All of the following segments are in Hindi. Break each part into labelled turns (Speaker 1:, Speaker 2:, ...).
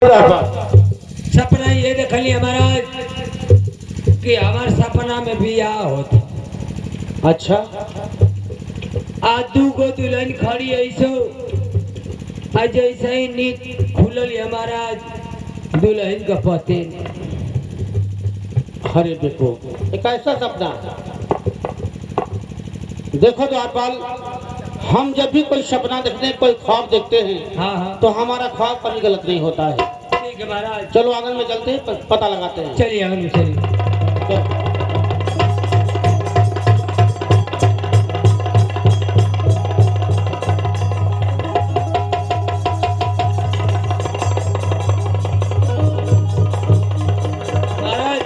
Speaker 1: सपना ये देखली हमारा कि हमार सपना में बियाह होता।
Speaker 2: अच्छा
Speaker 1: आज दूगो दुल्हन खड़ी ऐसो आज ऐसा ही नीक खुलल हमारा दुल्हन का पते।
Speaker 2: अरे देखो एक ऐसा सपना। देखो द्वारपाल, हम जब भी कोई सपना देखते हैं, कोई ख्वाब देखते हैं,
Speaker 1: हाँ हाँ
Speaker 2: तो हमारा ख्वाब कभी गलत नहीं होता है।
Speaker 1: ठीक है महाराज।
Speaker 2: चलो आंगन में चलते हैं, पता लगाते हैं।
Speaker 1: चलिए आंगन में चलिए। महाराज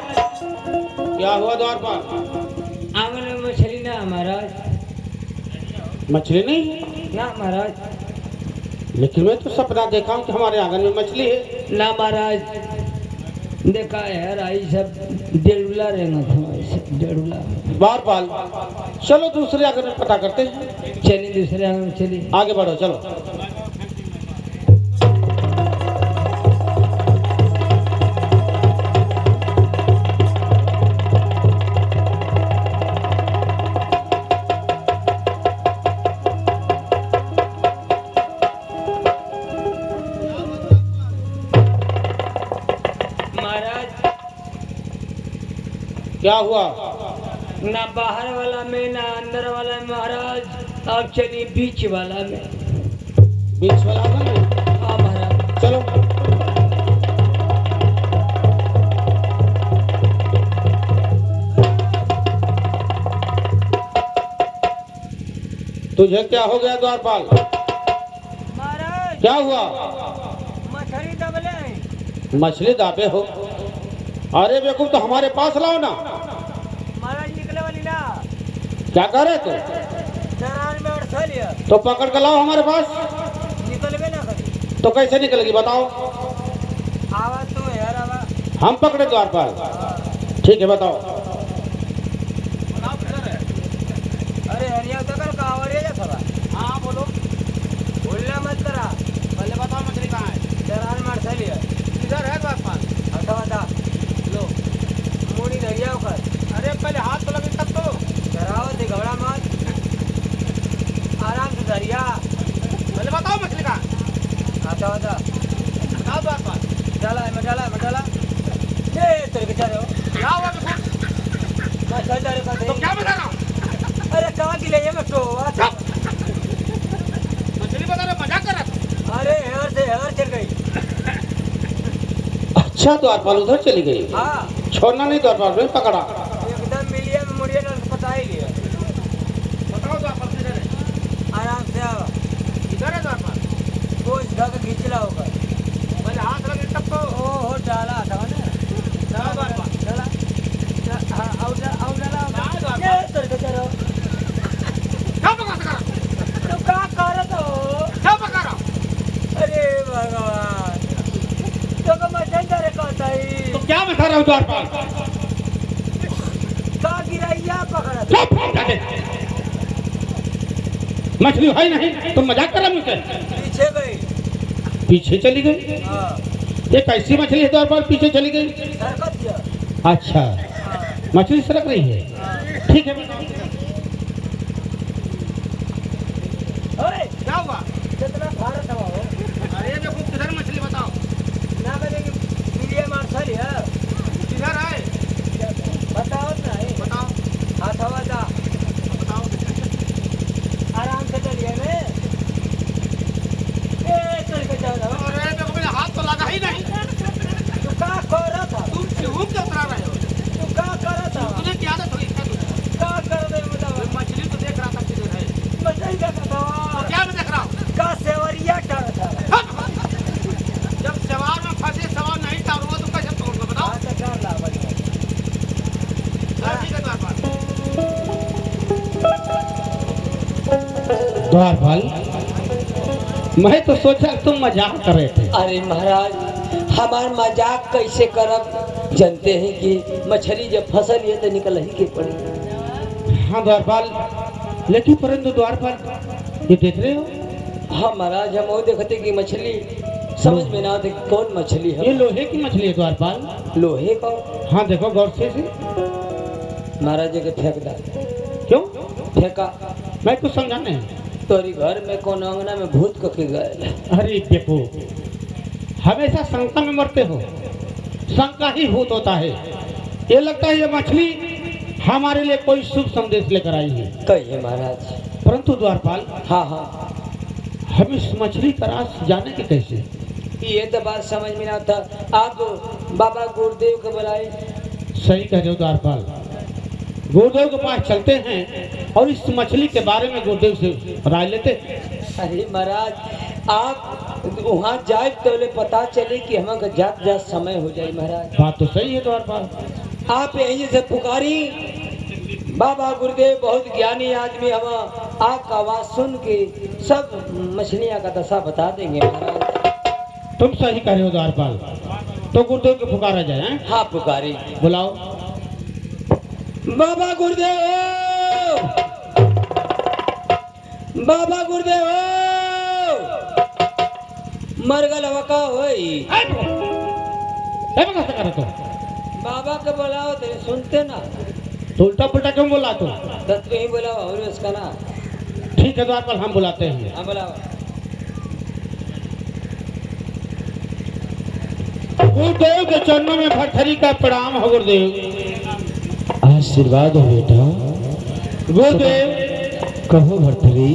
Speaker 2: क्या हुआ द्वारपाल?
Speaker 1: आंगन में मछली ना महाराज।
Speaker 2: मछली नहीं?
Speaker 1: ना महाराज।
Speaker 2: लेकिन मैं तो सपना देखा हूँ कि हमारे आंगन में मछली है।
Speaker 1: ना महाराज, देखा है आई सब डेढ़ुला रहना था, ऐसे डेढ़ुला।
Speaker 2: द्वारपाल चलो दूसरे आंगन में पता करते हैं।
Speaker 1: चलिए दूसरे आंगन में चलिए।
Speaker 2: आगे बढ़ो चलो। क्या हुआ?
Speaker 1: ना बाहर वाला में ना अंदर वाला में महाराज। अब चलिए बीच वाला में।
Speaker 2: बीच वाला आंगन में?
Speaker 1: हाँ महाराज।
Speaker 2: चलो। तुझे क्या हो गया द्वारपाल?
Speaker 1: महाराज
Speaker 2: क्या हुआ?
Speaker 1: मछली दबले।
Speaker 2: मछली दाबे हो? अरे बेवकूफ, तो हमारे पास लाओ ना।
Speaker 1: महाराज निकले वाली ना।
Speaker 2: क्या कर रहे तुम?
Speaker 1: दरार में अड़सा लिया।
Speaker 2: तो पकड़ कर लाओ हमारे पास।
Speaker 1: निकल गए ना कभी।
Speaker 2: तो कैसे निकलेगी बताओ?
Speaker 1: आवाज तो यार आवाज।
Speaker 2: हम पकड़े द्वारपाल? ठीक है बताओ।
Speaker 1: अरे हरिया तो कल कावड़िया जा थोड़ा। हाँ बोलो। बोलना मत करा। पहले बताओ मछली कहाँ है? दरार में अड़सा लिया। किधर है द्वारपाल? हटा हटा लो मोड़ी धरिया कर। अरे पहले हाथ तो लगे तब तो डराओ दे, घबरा मत, आराम से धरिया। पहले बताओ मछली कहाँ? आता आता बताओ द्वारपाल। डाला मैं डाला ये तेरे के चारे हो। क्या हुआ मैं चल जा रहा था। तो क्या बता रहा हूँ? अरे कहाँ की ले मैं तो अच्छा मछली बता रहा, मजाक कर रहा था। अरे हेयर चल गई।
Speaker 2: अच्छा द्वारपाल उधर चली गई?
Speaker 1: हाँ
Speaker 2: छोड़ना नहीं द्वारपाल, में पकड़ा।
Speaker 1: एकदम मिलिए में मुड़िए ना पता ही लिया। बताओ द्वारपाल किधर है? आराम से आओ। इधर है द्वारपाल? वो इस धागा खींच ला होगा। पहले हाथ लगे तब तो। ओ हो डाला था ना। डाला द्वारपाल डाला। हाँ आओ डाला ये तेरे को चलो। क्या पका रहा? तो क्या कर रहा हो? क्या पका रहा? अरे भगवान, तो को मछली डरे कहता ही।
Speaker 2: तो क्या बता रहा हूँ द्वारपाल?
Speaker 1: का गिराइया पकड़ा।
Speaker 2: चुप हो जा। मछली है नहीं, तुम मजाक कर रहा मुझसे?
Speaker 1: पीछे गई।
Speaker 2: पीछे चली गई?
Speaker 1: हाँ
Speaker 2: ये कैसी मछली है द्वारपाल पीछे चली गई?
Speaker 1: सरकत दिया।
Speaker 2: अच्छा
Speaker 1: हाँ
Speaker 2: मछली सरक रही है।
Speaker 1: हाँ।
Speaker 2: ठीक है।
Speaker 1: ओए क्या हुआ? कितना भारत हवा हो? अरे देखो किधर मछली बताओ ना। मैंने वीडियो मार सारी है। किधर है बताओ ना। बताओ हाथ हवा जा। बताओ आराम से चलिए मैं। ए चल के जाओ। अरे देखो मेरा हाथ तो लगा ही नहीं। तू क्या कर रहा था? तुम क्यों क्या उतरा रहे हो? तू क्या कर रहा था? तुझे क्या आदत हुई? क्या कर रहे हो? मतलब मछली तो देख रहा था किधर है। मछली का था। क्या मैं देख रहा हूँ? का सेवरिया कर था। जब सवार में फंसे, सवार नहीं टारूंगा तो कैसे पकड़ूंगा बताओ? हाँ तो कर ला बढ़िया। ठीक है
Speaker 2: द्वारपाल मैं तो सोचा तुम मजाक कर रहे थे।
Speaker 1: अरे महाराज, हमार मजाक कैसे करब? जानते हैं कि मछली जब फसल ये तो निकल ही के पड़ी।
Speaker 2: हाँ द्वारपाल, लेकिन परंतु द्वारपाल ये देख रहे हो?
Speaker 1: हाँ महाराज, हम वो देखते कि मछली समझ में ना आते कि कौन मछली
Speaker 2: ये
Speaker 1: है।
Speaker 2: लोहे की मछली है द्वारपाल।
Speaker 1: लोहे का?
Speaker 2: हाँ देखो गौर से।
Speaker 1: महाराज जी के फेंक दा।
Speaker 2: क्यों?
Speaker 1: फेंका।
Speaker 2: मैं कुछ समझाने हैं।
Speaker 1: तोरी घर में कौन अंगना में भूत कके गए।
Speaker 2: अरे बेपू, हमेशा शंका में मरते हो। शंका ही भूत होता है। ये लगता है ये मछली हमारे लिए कोई शुभ संदेश लेकर आई है।
Speaker 1: कहिए महाराज।
Speaker 2: परंतु द्वारपाल,
Speaker 1: हाँ हाँ,
Speaker 2: हम इस मछली का राज जाने के कैसे?
Speaker 1: ये तो बात समझ में ना था। आप बाबा गुरुदेव को बुलाए।
Speaker 2: सही कह रहे हो द्वारपाल। गुरुदेव के पास चलते हैं और इस मछली के बारे में गुरुदेव से राय लेते हैं।
Speaker 1: अरे महाराज, आप वहाँ जाए तो पता चले कि हम जात जात समय हो जाए। महाराज
Speaker 2: बात तो सही है द्वारपाल।
Speaker 1: आप यहीं से पुकारी बाबा गुरुदेव बहुत ज्ञानी आदमी, हम आपका आवाज सुन के सब मछलियाँ का दशा बता देंगे। महाराज
Speaker 2: तुम सही कह रहे हो द्वारपाल। तो गुरुदेव को पुकारा जाए हैं?
Speaker 1: हाँ पुकारी।
Speaker 2: बुलाओ।
Speaker 1: बाबा गुरुदेव, बाबा गुरुदेव, मरगल वका होई।
Speaker 2: कैसे कर तो
Speaker 1: बाबा के बुलाओ तो सुनते ना।
Speaker 2: तो उल्टा पुल्टा क्यों बोला तू?
Speaker 1: तत्व ही बुलाओ और उसका ना।
Speaker 2: ठीक है द्वारपाल, हम बुलाते हैं।
Speaker 1: हाँ बुलाओ।
Speaker 2: गुरुदेव के चरणों में भरथरी का प्रणाम हो गुरुदेव।
Speaker 3: आशीर्वाद हो बेटा।
Speaker 2: गुरुदेव
Speaker 3: कहो भरथरी।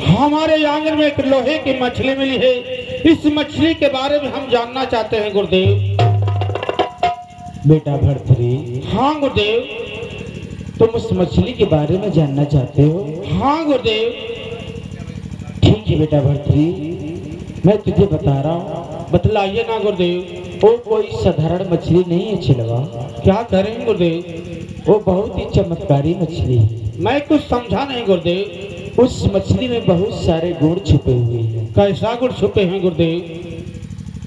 Speaker 2: हमारे आंगन में एक लोहे की मछली मिली है। इस मछली के बारे में हम जानना चाहते हैं गुरुदेव।
Speaker 3: बेटा भरथरी,
Speaker 2: हाँ गुरुदेव।
Speaker 3: तुम उस मछली के बारे में जानना चाहते हो?
Speaker 2: हाँ गुरुदेव।
Speaker 3: ठीक है बेटा भरथरी, मैं तुझे बता रहा हूँ।
Speaker 2: बतलाइए ना गुरुदेव।
Speaker 3: वो कोई साधारण मछली नहीं है चिलवा।
Speaker 2: क्या करें गुरुदेव?
Speaker 3: वो बहुत ही चमत्कारी मछली है।
Speaker 2: मैं कुछ समझा नहीं गुरुदेव।
Speaker 3: उस मछली में बहुत सारे गुण छुपे हुए हैं।
Speaker 2: कैसा गुण छुपे हैं गुरुदेव?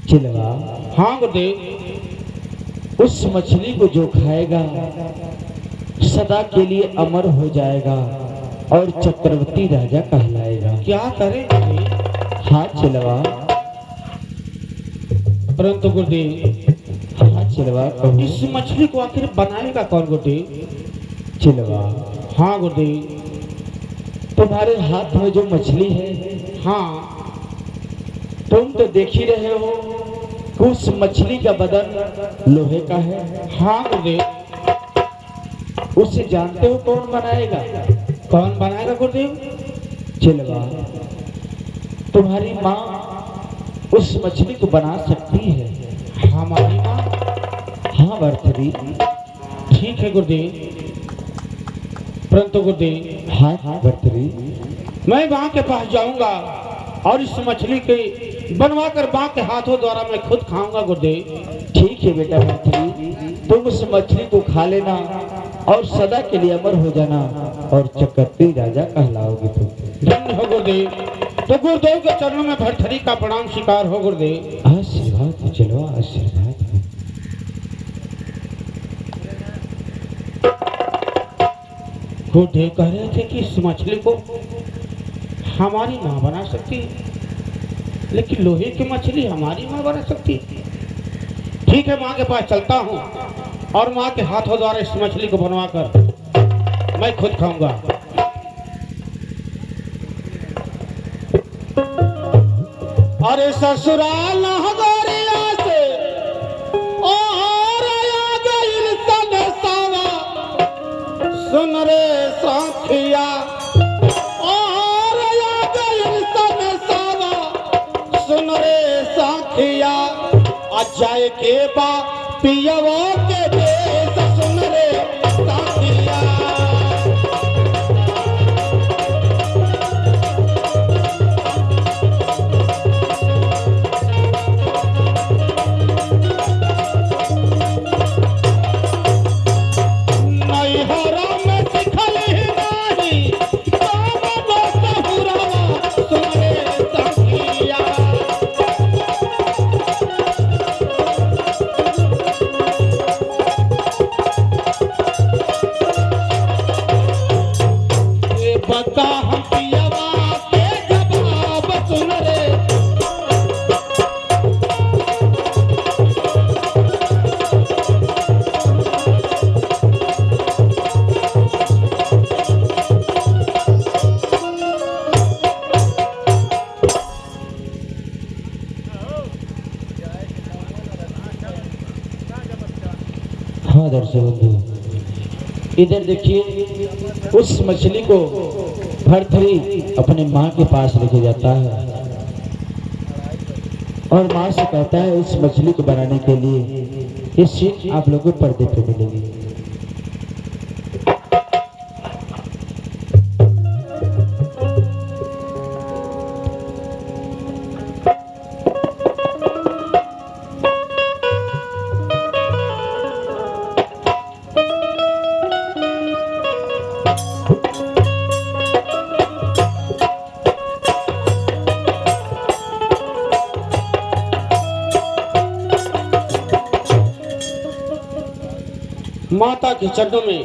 Speaker 3: चिलवा,
Speaker 2: हाँ गुरुदेव।
Speaker 3: उस मछली को जो खाएगा सदा के लिए अमर हो जाएगा और चक्रवर्ती राजा कहलाएगा।
Speaker 2: क्या करें गुरुदेव?
Speaker 3: हाँ चिलवा।
Speaker 2: परंतु गुरुदेव,
Speaker 3: हाँ चिलवा कहो।
Speaker 2: इस मछली को आखिर बनाएगा कौन गुरुदेव?
Speaker 3: चिलवा,
Speaker 2: हाँ गुरुदेव।
Speaker 3: तुम्हारे हाथ में जो मछली है,
Speaker 2: हाँ
Speaker 3: तुम तो देख ही रहे हो कि उस मछली का बदन लोहे का है।
Speaker 2: हाँ गुरुदेव।
Speaker 3: उसे जानते हो कौन बनाएगा?
Speaker 2: कौन बनाएगा गुरुदेव?
Speaker 3: चिलवा, तुम्हारी माँ उस मछली को बना सकती है।
Speaker 2: हमारी माँ?
Speaker 3: हाँ भरथरी।
Speaker 2: ठीक है गुरुदेव। परंतु गुरुदेव,
Speaker 3: हाँ हाँ भरथरी।
Speaker 2: मैं माँ के पास जाऊंगा और इस मछली के बनवा कर माँ के हाथों द्वारा मैं खुद खाऊंगा गुरुदेव।
Speaker 3: ठीक है बेटा भरथरी, तुम उस मछली को खा लेना और सदा के लिए अमर हो जाना और चक्रवर्ती राजा कहलाओगे तुम।
Speaker 2: धन्य हो गुरुदेव। तो गुरुदेव के चरणों में भरथरी का प्रणाम स्वीकार हो गुरुदेव।
Speaker 3: आशीर्वाद हो, चलो आशीर्वाद हो।
Speaker 2: गुरुदेव कह रहे थे कि इस मछली को हमारी माँ बना सकती है, लेकिन लोहे की मछली हमारी माँ बना सकती है। ठीक है, माँ के पास चलता हूँ और माँ के हाथों द्वारा इस मछली को बनवाकर मैं खुद खाऊंगा। अरे ससुराल हमारिया से और आ गइल सनसावा, सुन रे साथिया और आ गइल सनसावा, सुन रे साथिया आ जाए के बा पियवा के देश, सुन रे साथिया।
Speaker 3: हाँ दर्शक बंधु, इधर देखिए उस मछली को भरथरी अपने माँ के पास लेके जाता है और माँ से कहता है उस मछली को बनाने के लिए ये सीन आप लोगों को पर्दे पे मिलेगी।
Speaker 2: माता के चरणों में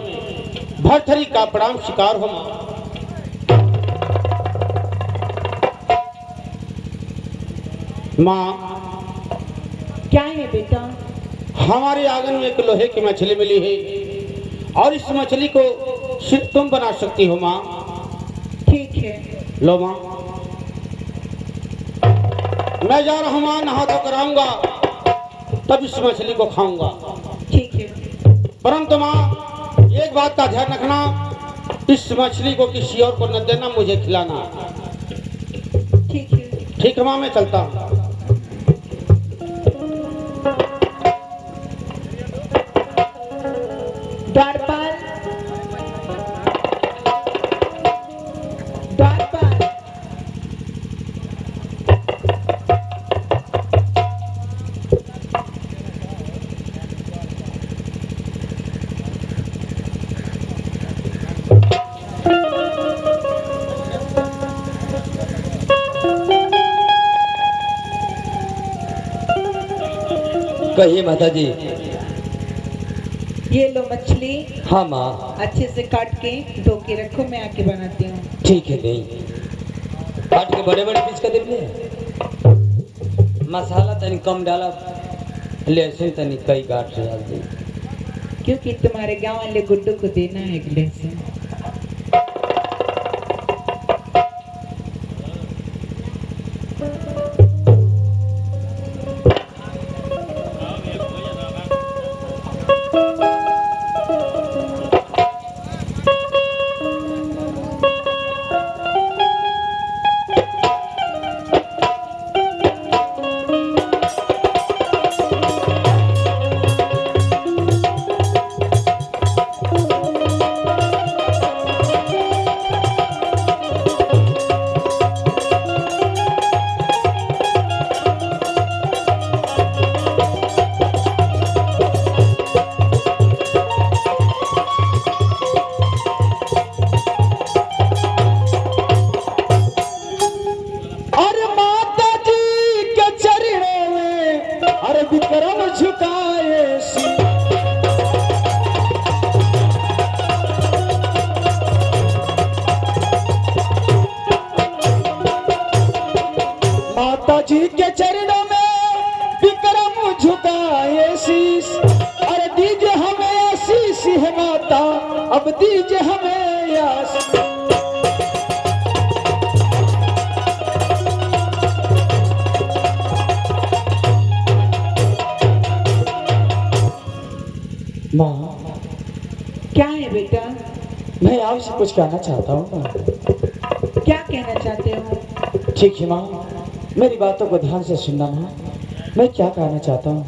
Speaker 2: भरथरी का प्रणाम स्वीकार हो। माँ,
Speaker 4: क्या है बेटा?
Speaker 2: हमारे आंगन में एक लोहे की मछली मिली है और इस मछली को सिर्फ तुम बना सकती हो माँ।
Speaker 4: ठीक है।
Speaker 2: लो माँ, मैं जा रहा हूँ माँ, नहा धोकर आऊंगा तब इस मछली को खाऊंगा।
Speaker 4: ठीक है।
Speaker 2: परंतु माँ एक बात का ध्यान रखना, इस मछली को किसी और को न देना, मुझे खिलाना।
Speaker 4: ठीक है।
Speaker 2: ठीक है माँ, मैं चलता हूँ।
Speaker 4: द्वारपाल, द्वारपाल,
Speaker 3: कहिए माता जी।
Speaker 4: ये लो मछली,
Speaker 3: हाँ माँ।
Speaker 4: अच्छे से काट के धो के रखो, मैं आके बनाती हूँ।
Speaker 3: ठीक है नहीं, काट के बड़े बड़े पीस कर दे। मसाला तनी कम डाला, लहसुन तनी कई काट से डाल दे,
Speaker 4: क्योंकि तुम्हारे गांव वाले गुड्डू को देना है अगले से।
Speaker 3: जी के चरणों में विक्रम झुकाए शीश, अरे दीजिए हमें आशीष है माता, अब दीजिए हमें आशीष। माँ,
Speaker 4: क्या है बेटा?
Speaker 3: मैं आपसे कुछ कहना चाहता हूँ माँ।
Speaker 4: क्या कहना चाहते हो?
Speaker 3: ठीक है माँ, मेरी बातों को ध्यान से सुनना माँ। मैं क्या कहना चाहता हूँ,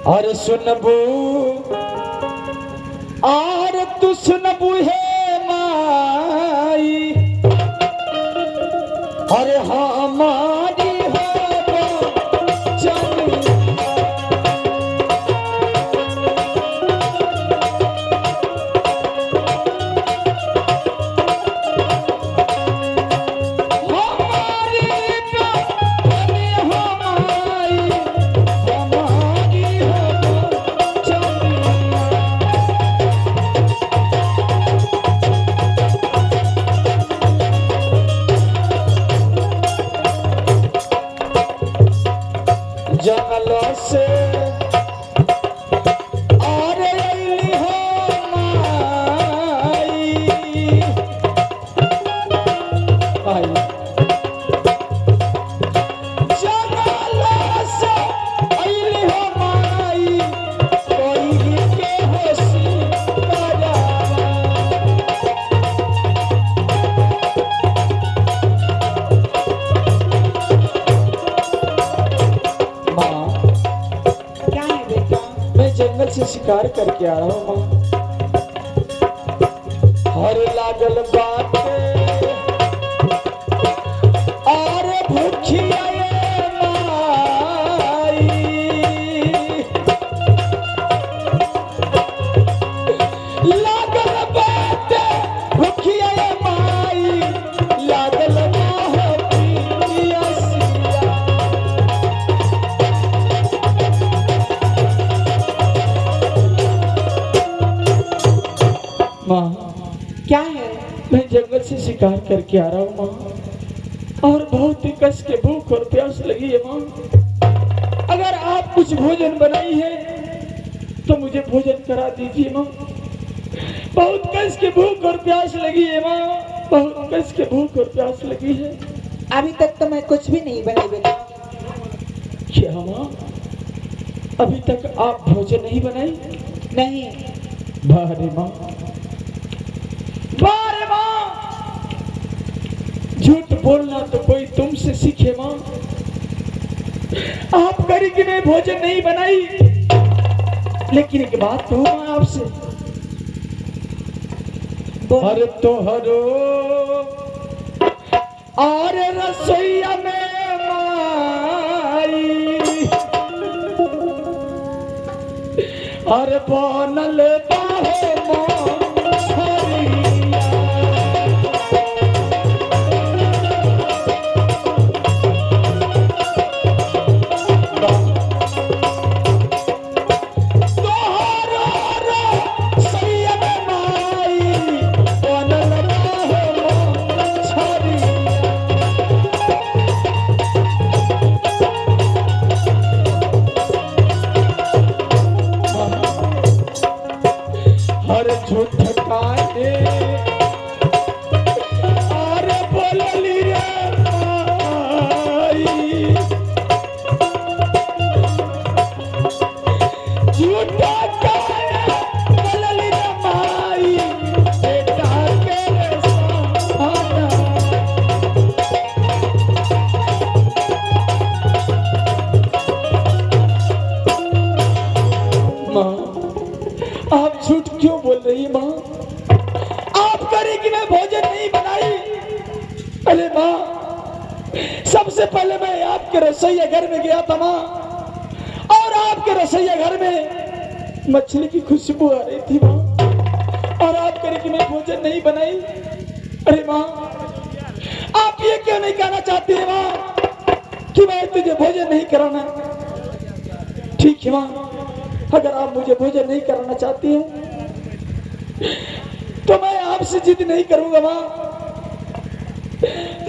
Speaker 3: अरे सुनबू, अरे तू सुनबू है माई, अरे हमारी जंगलों से और अइली हो माई, जंगलों शिकार करके आ रहा हूँ माँ। हर लागल बात और भूखिया ये माई, लागल बात भूखिया ये माई, लागल मोह पियासिया। माँ
Speaker 4: क्या है?
Speaker 3: मैं जंगल से शिकार करके आ रहा हूँ माँ, और बहुत ही कस के भूख और प्यास लगी है माँ। अगर आप कुछ भोजन बनाई है तो मुझे भोजन करा दीजिए माँ। बहुत कस के भूख और प्यास लगी है माँ, बहुत कस के भूख और प्यास लगी है।
Speaker 4: अभी तक तो मैं कुछ भी नहीं बनाई बेटा।
Speaker 3: क्या माँ, अभी तक आप भोजन नहीं बनाई?
Speaker 4: नहीं।
Speaker 3: बारे माँ, बारे माँ, झूठ बोलना तो कोई तुमसे सीखे माँ। आप करी कि मैं भोजन नहीं बनाई, लेकिन एक बात कहूँ माँ आपसे। हर तोहरो और रसोईया में माई, हर बनल बाहे मोछरिया। तोहरो रसोईया में माई, बनल बाहे मोछरिया। हर झूठ काहे और बोलली रे माई, झूठा काहे बोलली रे माई, बेटा के सहारा। माँ, आप झूठ क्यों बोल रही है माँ? आप करे कि मैं भोजन नहीं बनाई? अरे माँ, सबसे पहले मैं आपके रसोईया घर में गया था माँ, और आपके रसोईया घर में मछली की खुशबू आ रही थी माँ, और आप करे कि मैं भोजन नहीं बनाई? अरे माँ, आप ये क्यों नहीं कहना चाहती है माँ कि मैं तुझे भोजन नहीं कराना? ठीक है माँ, अगर आप मुझे भोजन नहीं कराना चाहती हैं तो मैं आपसे जिद नहीं करूंगा माँ।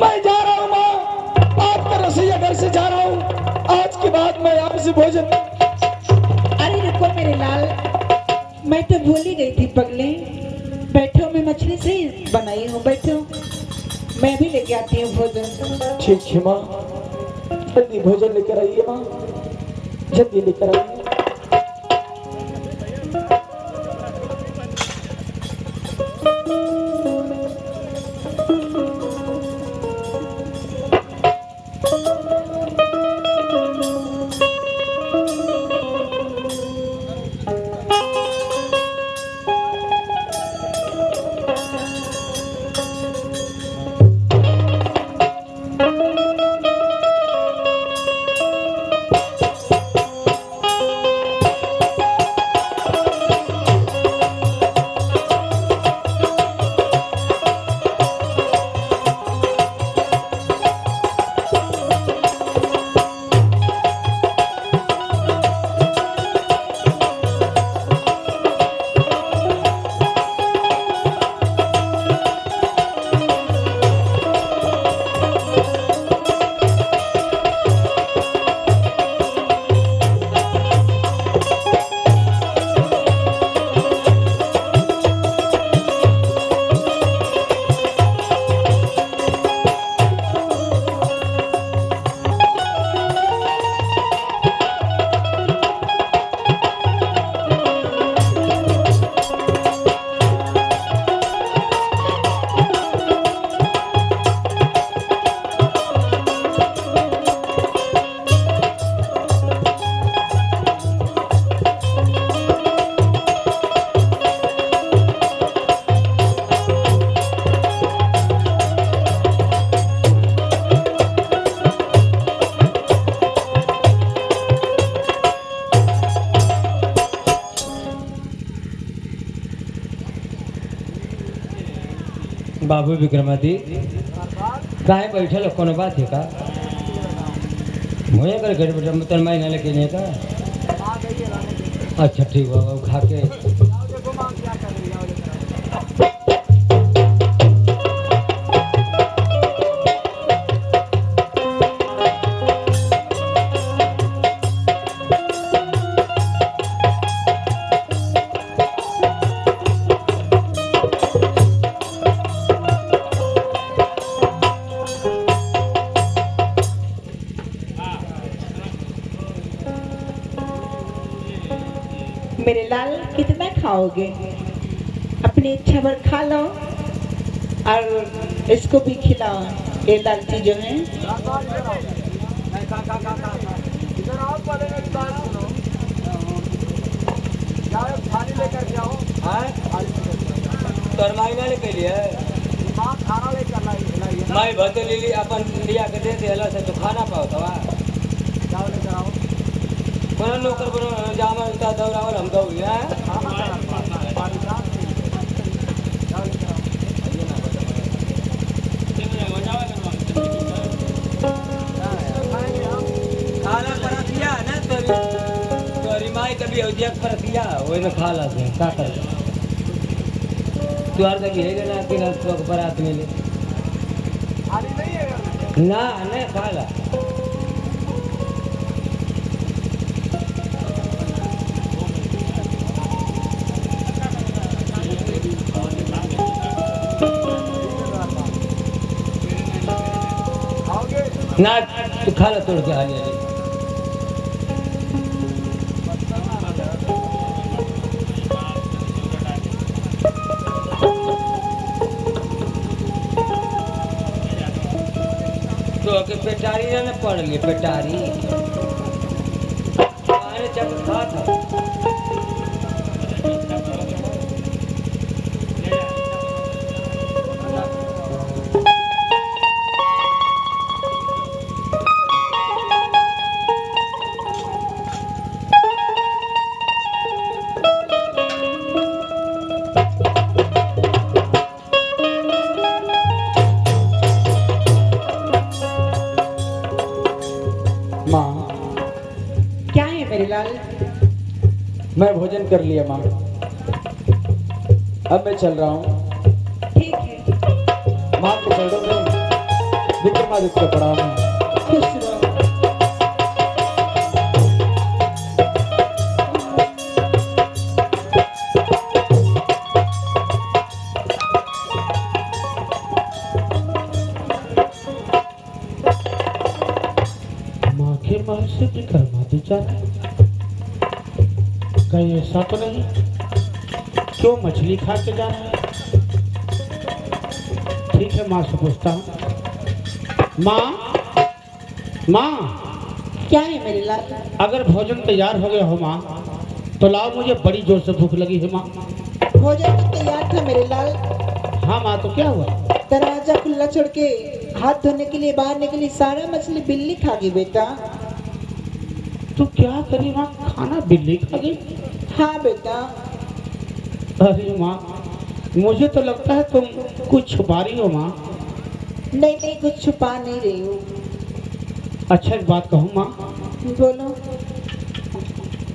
Speaker 3: मैं जा रहा हूँ माँ, आपका रसोईया घर से जा रहा हूँ। आज के बाद मैं आपसे भोजन।
Speaker 4: अरे रुको मेरे लाल, मैं तो भूल ही गई थी पगले। बैठो, मैं मछली से ही बनाई हूँ, बैठो, मैं भी लेके आती हूँ भोजन।
Speaker 3: ठीक है माँ, जल्दी भोजन लेकर आइए माँ, जल्दी लेकर आइए।
Speaker 1: बाबू विक्रमादित्य काहे बैठल हो? कोनो बात है का? मुझे कर घर बेटा तन महीना लेके नहीं का? अच्छा ठीक बाबा खा के
Speaker 4: मेरे लाल कितना खाओगे? अपनी इच्छा भर खा लो और इसको भी खिलाओ। ये लालची जो है
Speaker 1: तोर महीना लेके लिए मैं भते ले ली अपन लिया के दे दे से तो खाना पाओ तवा बनो नौकर बनो जामा उता दौड़ावल हम दौड़ी है खाना परतिया ना तोरी माई कभी औदिया परतिया ओए न खाला से का कर तू आर तक है ना कि तो बरात में ले ना ने खाला ना तू खा लो तोड़ के आ जाए तो के पेटारी ना पड़ लिए पेटारी आने चक खा था
Speaker 3: माँ
Speaker 4: क्या है मेरे लाल?
Speaker 3: मैं भोजन कर लिया माँ, अब मैं चल रहा हूँ।
Speaker 4: ठीक है,
Speaker 3: माँ के चरणों में विक्रमादित्य को प्रणाम है।
Speaker 4: खुश रहो।
Speaker 2: माँ के महल से विक्रमादित्य जा रहा है। कहीं ऐसा तो नहीं क्यों मछली खा के जा रहा है? ठीक है माँ से पूछता हूँ। माँ माँ
Speaker 4: क्या है मेरे लाल?
Speaker 2: अगर भोजन तैयार हो गया हो माँ तो लाओ, मुझे बड़ी जोर से भूख लगी है माँ।
Speaker 4: भोजन तो तैयार था मेरे लाल।
Speaker 2: हाँ माँ, तो क्या हुआ?
Speaker 4: दरवाजा खुला छोड़ के हाथ धोने के लिए बाहर निकली, सारा मछली बिल्ली खा गई बेटा।
Speaker 2: तू क्या करी माँ, खाना बिल्ली खा गई?
Speaker 4: हाँ बेटा।
Speaker 2: अरे माँ, मुझे तो लगता है तुम कुछ छुपा रही हो माँ।
Speaker 4: नहीं नहीं, कुछ छुपा नहीं रही हूँ।
Speaker 2: अच्छा एक बात कहूँ माँ,
Speaker 4: बोलो।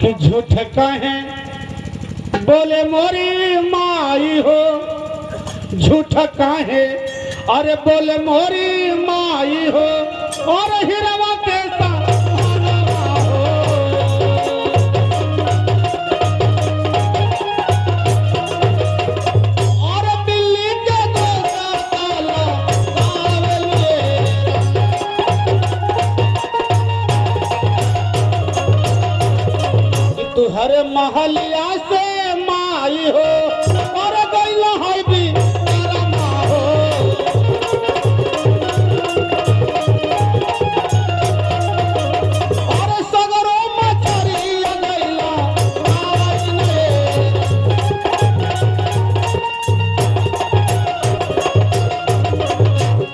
Speaker 2: कि झूठ कहे बोले मोरी माई हो, झूठ कहे अरे बोले मोरी माई हो, और हिरवा के साथ हर महलिया से माई हो, और गैला है भी रमा हो। और सगरो मछरी गैला आवाज ने।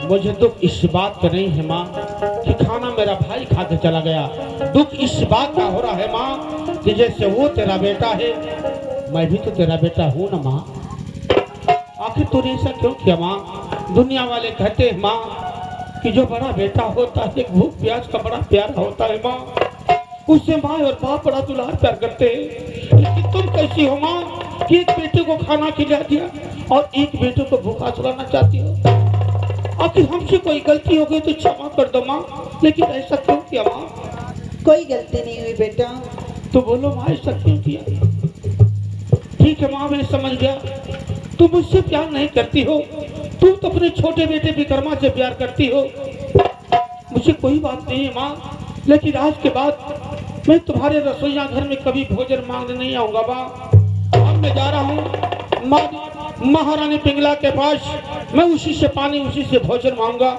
Speaker 2: मुझे दुख इस बात का नहीं है माँ कि खाना मेरा भाई खा के चला गया। दुख इस बात का हो रहा है माँ कि जैसे वो तेरा बेटा है, मैं भी तो तेरा बेटा हूं ना माँ। आखिर तूने ऐसा क्यों किया माँ? दुनिया वाले कहते हैं माँ कि जो बड़ा बेटा होता है एक भूख प्यास का बड़ा प्यारा होता है माँ, उससे माँ और बाप बड़ा दुलार प्यार करते हैं। लेकिन तुम कैसी हो माँ कि एक बेटे को खाना खिला दिया और एक बेटे को भूखा सुलाना चाहती हो? आखिर हमसे कोई गलती हो गई तो क्षमा कर दो माँ, लेकिन ऐसा क्यों किया माँ?
Speaker 4: कोई गलती नहीं हुई बेटा।
Speaker 2: तो बोलो माँ ऐसा क्यों किया? ठीक है माँ, मैं समझ गया तुम मुझसे प्यार नहीं करती हो, तुम तो अपने छोटे बेटे विक्रमा से प्यार करती हो। मुझे कोई बात नहीं है माँ, लेकिन आज के बाद मैं तुम्हारे रसोईया घर में कभी भोजन मांगने नहीं आऊंगा माँ। अब मैं जा रहा हूँ महारानी पिंगला के पास, मैं उसी से पानी उसी से भोजन मांगूंगा।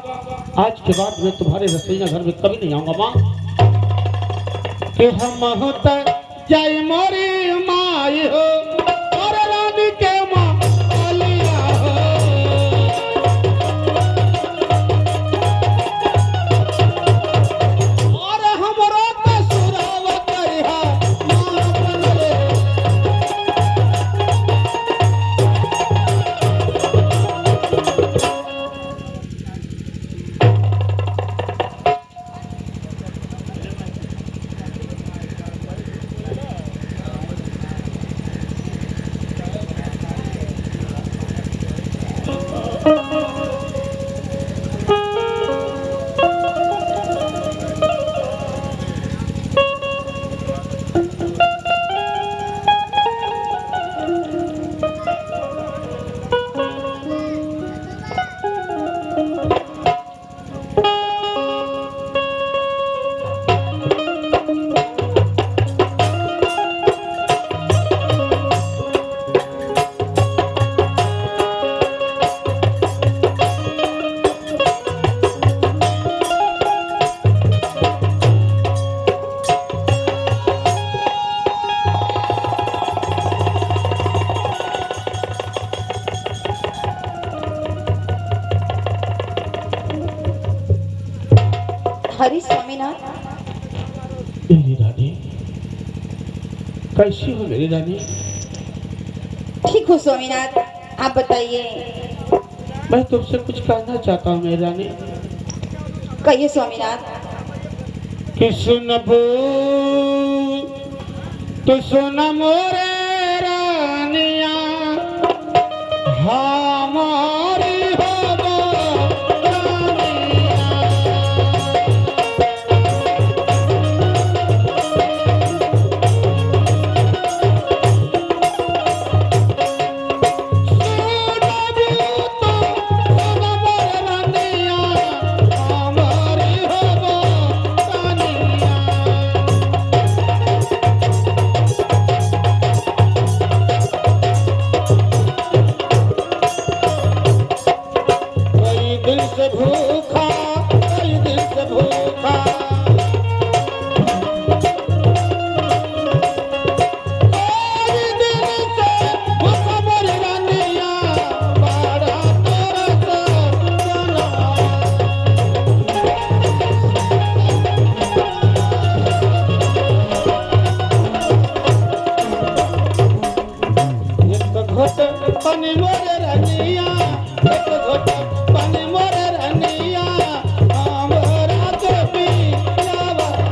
Speaker 2: आज के बाद मैं तुम्हारे रसोईया घर में कभी नहीं आऊंगा माँ। कि हम होता जय मोरी माई हो और रानी के माँ बोलिया हो। और हमरो के सुराव करिहा माँ बनले।
Speaker 5: हरी स्वामीनाथ।
Speaker 2: मेरी रानी कैसी हो मेरी रानी?
Speaker 5: ठीक हो स्वामीनाथ, आप बताइए।
Speaker 2: मैं तुमसे कुछ कहना चाहता हूँ मेरी रानी।
Speaker 5: कहिए स्वामीनाथ।
Speaker 2: कि सुनबो तो सुन मोरे रानिया हमारी होबो रानिया।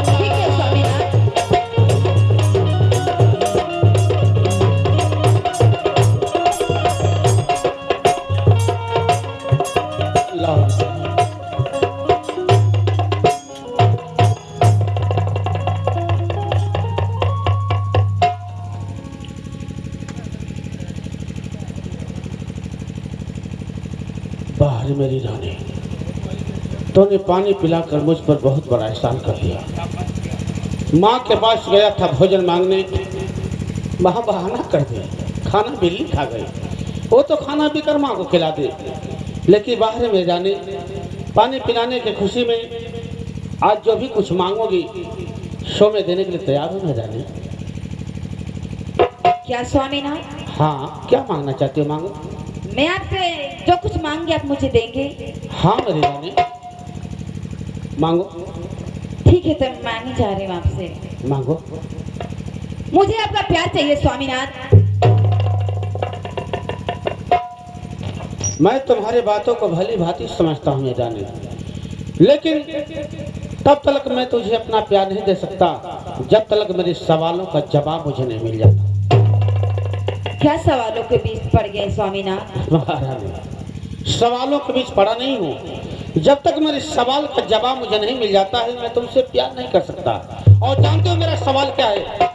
Speaker 5: ठीक है स्वामीनाथ।
Speaker 2: बाहर मेरी रानी, तूने पानी पिलाकर मुझ पर बहुत बड़ा एहसान कर दिया। माँ के पास गया था भोजन मांगने, वहाँ बहाना कर दिया, खाना बिल्ली खा गई। वो तो खाना पीकर माँ को खिला दे, लेकिन बाहर में जाने पानी पिलाने की खुशी में आज जो भी कुछ मांगोगी सो में देने के लिए तैयार हो। मैं जाने
Speaker 5: क्या स्वामीनाथ?
Speaker 2: हाँ, क्या मांगना चाहती हो मांगो।
Speaker 5: मैं आपसे जो कुछ मांगे आप मुझे देंगे?
Speaker 2: हाँ मेरी रानी, मांगो।
Speaker 5: ठीक है, तो मांगने जा रही हूँ आपसे।
Speaker 2: मांगो।
Speaker 5: मुझे आपका प्यार चाहिए स्वामीनाथ।
Speaker 2: मैं तुम्हारी बातों को भली भांति समझता हूँ रानी, लेकिन तब तक मैं तुझे अपना प्यार नहीं दे सकता जब तक मेरे सवालों का जवाब मुझे नहीं मिल जाता।
Speaker 5: क्या सवालों के बीच पड़ गए स्वामीनाथ?
Speaker 2: महारानी, सवालों के बीच पड़ा नहीं हूँ। जब तक मेरे सवाल का जवाब मुझे नहीं मिल जाता है मैं तुमसे प्यार नहीं कर सकता। और जानते हो मेरा सवाल क्या है?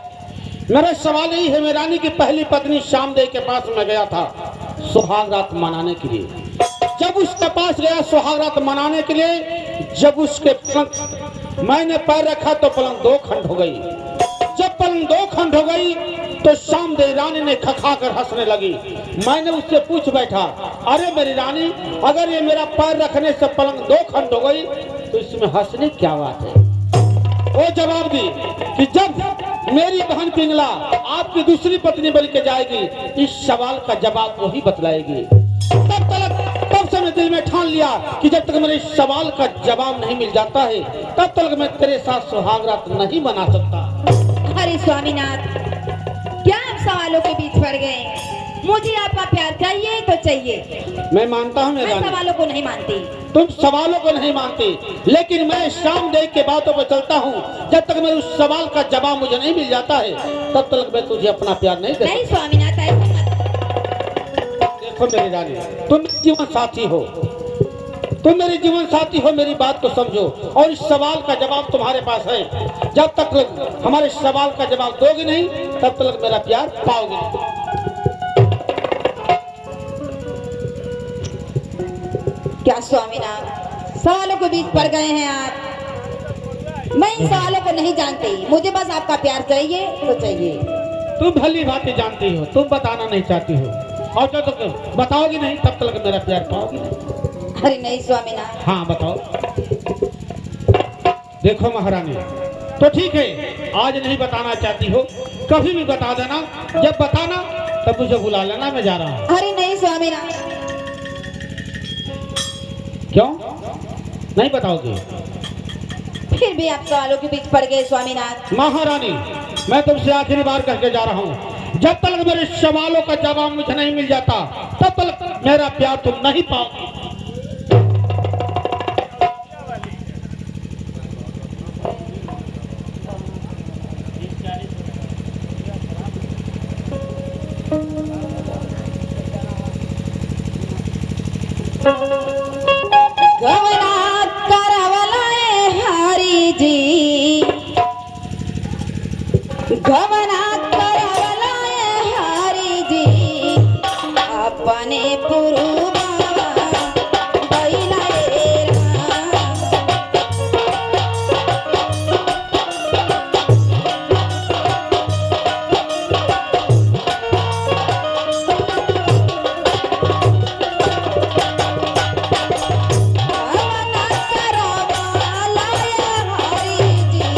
Speaker 2: मेरा सवाल यही है, मेरी रानी की पहली पत्नी श्यामदेव के पास मैं गया था सुहाग रात मनाने के लिए। जब उसके पास गया सुहाग रात मनाने के लिए, जब उसके पलंग मैंने पैर रखा तो पलंग दो खंड हो गई। जब पलंग दो खंड हो गई तो श्यामदेव रानी ने खखा कर हंसने लगी। मैंने उससे पूछ बैठा, अरे मेरी रानी, अगर ये मेरा पैर रखने से पलंग दो खंड हो गई तो इसमें हंसने क्या बात है? वो जवाब दी कि जब मेरी बहन पिंगला आपकी दूसरी पत्नी बन के जाएगी, इस सवाल का जवाब वही बतलाएगी। तब से मैं दिल में ठान लिया कि जब तक मेरे सवाल का जवाब नहीं मिल जाता है तब तक मैं तेरे साथ सुहाग रात नहीं मना सकता।
Speaker 5: अरे स्वामीनाथ, क्या आप सवालों के बीच पड़ गए? मुझे आपका प्यार चाहिए तो चाहिए।
Speaker 2: मैं मानता हूँ
Speaker 5: मैं सवालों को नहीं मानती।
Speaker 2: तुम सवालों को नहीं मानती, लेकिन मैं श्यामदेव के बातों पर चलता हूँ। जब तक मैं उस सवाल का जवाब मुझे नहीं मिल जाता है तब तक मैं तुझे अपना प्यार नहीं दे।
Speaker 5: नहीं स्वामीनाथ, ऐसा मत।
Speaker 2: देखो मेरी रानी, तुम जीवन साथी हो, तुम मेरी जीवन साथी हो, मेरी बात को समझो। और इस सवाल का जवाब तुम्हारे पास है। जब तक हमारे सवाल का जवाब दोगे नहीं तब तक मेरा प्यार पाओगे नहीं।
Speaker 5: क्या स्वामीनाथ, सवालों के बीच पड़ गए हैं आप? मैं इन सवालों को नहीं जानती, मुझे बस आपका प्यार चाहिए तो चाहिए।
Speaker 2: तुम भली बातें जानती हो, तुम बताना नहीं चाहती हो, और जब तक बताओगी नहीं तब तक मेरा प्यार पाओगी नहीं।
Speaker 5: अरे नहीं स्वामीनाथ।
Speaker 2: हाँ बताओ। देखो महारानी, तो ठीक है, आज नहीं बताना चाहती हो, कभी भी बता देना। जब बताना तब मुझे बुला लेना, मैं जा रहा हूँ।
Speaker 5: अरे नहीं स्वामीनाथ।
Speaker 2: क्यों नहीं बताओगे?
Speaker 5: फिर भी आप सवालों के बीच पड़ गए स्वामीनाथ।
Speaker 2: महारानी, मैं तुमसे आखिरी बार कहके जा रहा हूँ, जब तक मेरे सवालों का जवाब मुझे नहीं मिल जाता तब तक मेरा प्यार तुम नहीं पाओगे।
Speaker 5: गवना करवलाए हरि जी, गवना करवलाए हरि जी, अपने पुरुबा बैलाए राम। गवना करवलाए हरि जी,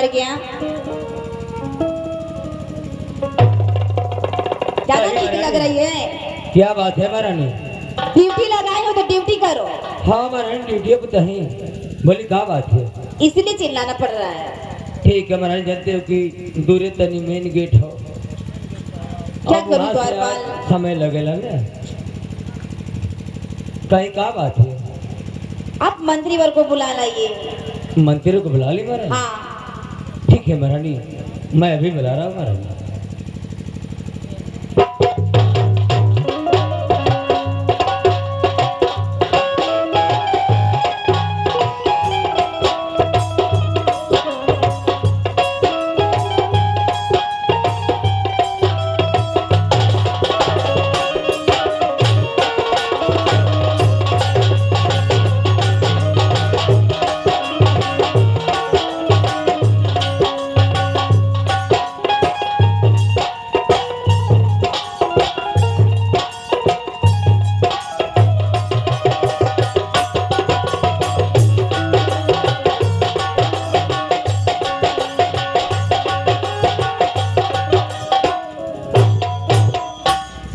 Speaker 5: मर गया। ज्यादा ड्यूटी लग रही है।
Speaker 1: क्या बात है महारानी?
Speaker 5: ड्यूटी लगाए हो तो ड्यूटी करो।
Speaker 1: हाँ महारानी ड्यूटी अब नहीं बोली क्या बात है?
Speaker 5: इसलिए चिल्लाना पड़ रहा है।
Speaker 1: ठीक है महारानी, जानते हो कि दूरे तनी मेन गेट हो,
Speaker 5: क्या
Speaker 1: अब
Speaker 5: करूं
Speaker 1: वहाँ से
Speaker 5: द्वारपाल?
Speaker 1: समय लगेगा ना। कहीं क्या बात है?
Speaker 5: आप मंत्रीवर को बुला लाइए।
Speaker 1: मंत्री को बुला ली महारानी?
Speaker 5: हाँ
Speaker 1: ठीक है महारानी, मैं अभी बुला रहा हूँ महारानी।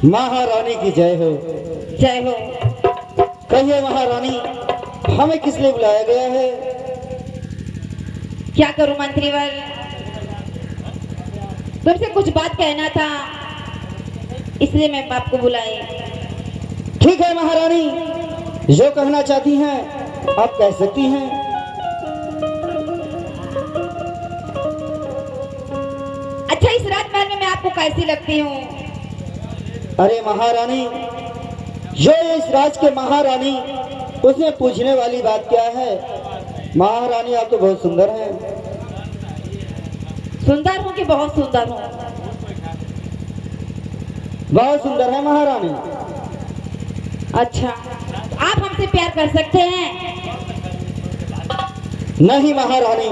Speaker 3: महारानी की जय हो।
Speaker 5: जय हो।
Speaker 3: कहिए महारानी, हमें किस लिए बुलाया गया है?
Speaker 5: क्या करूं मंत्रीवर, तुमसे कुछ बात कहना था, इसलिए मैं आपको बुलाई।
Speaker 3: ठीक है महारानी, जो कहना चाहती हैं आप कह सकती हैं।
Speaker 5: अच्छा, इस राजमहल में मैं आपको कैसी लगती हूँ?
Speaker 3: अरे महारानी, जो इस राज के महारानी, उसमें पूछने वाली बात क्या है? महारानी आप तो बहुत सुंदर हैं।
Speaker 5: सुंदर हूँ कि बहुत सुंदर हूँ?
Speaker 3: बहुत सुंदर है महारानी।
Speaker 5: अच्छा, तो आप हमसे प्यार कर सकते हैं?
Speaker 3: नहीं महारानी।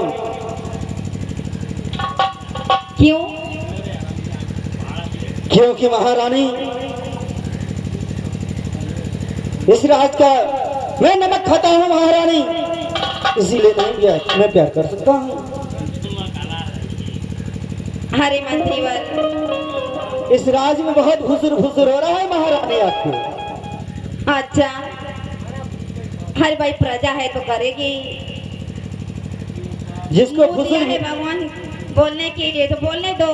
Speaker 5: क्यों?
Speaker 3: क्योंकि महारानी, इस राज का मैं नमक खाता हूँ महारानी, इसीलिए नहीं मैं प्यार कर सकता हूँ।
Speaker 5: अरे मंत्रीवर,
Speaker 3: इस राज में बहुत फुसुर फुसुर हो रहा है महारानी आपको।
Speaker 5: अच्छा, हर भाई प्रजा है तो करेगी।
Speaker 3: जिसको
Speaker 5: मुँह दिया है
Speaker 3: फुसुर
Speaker 5: भगवान बोलने के लिए तो बोलने दो।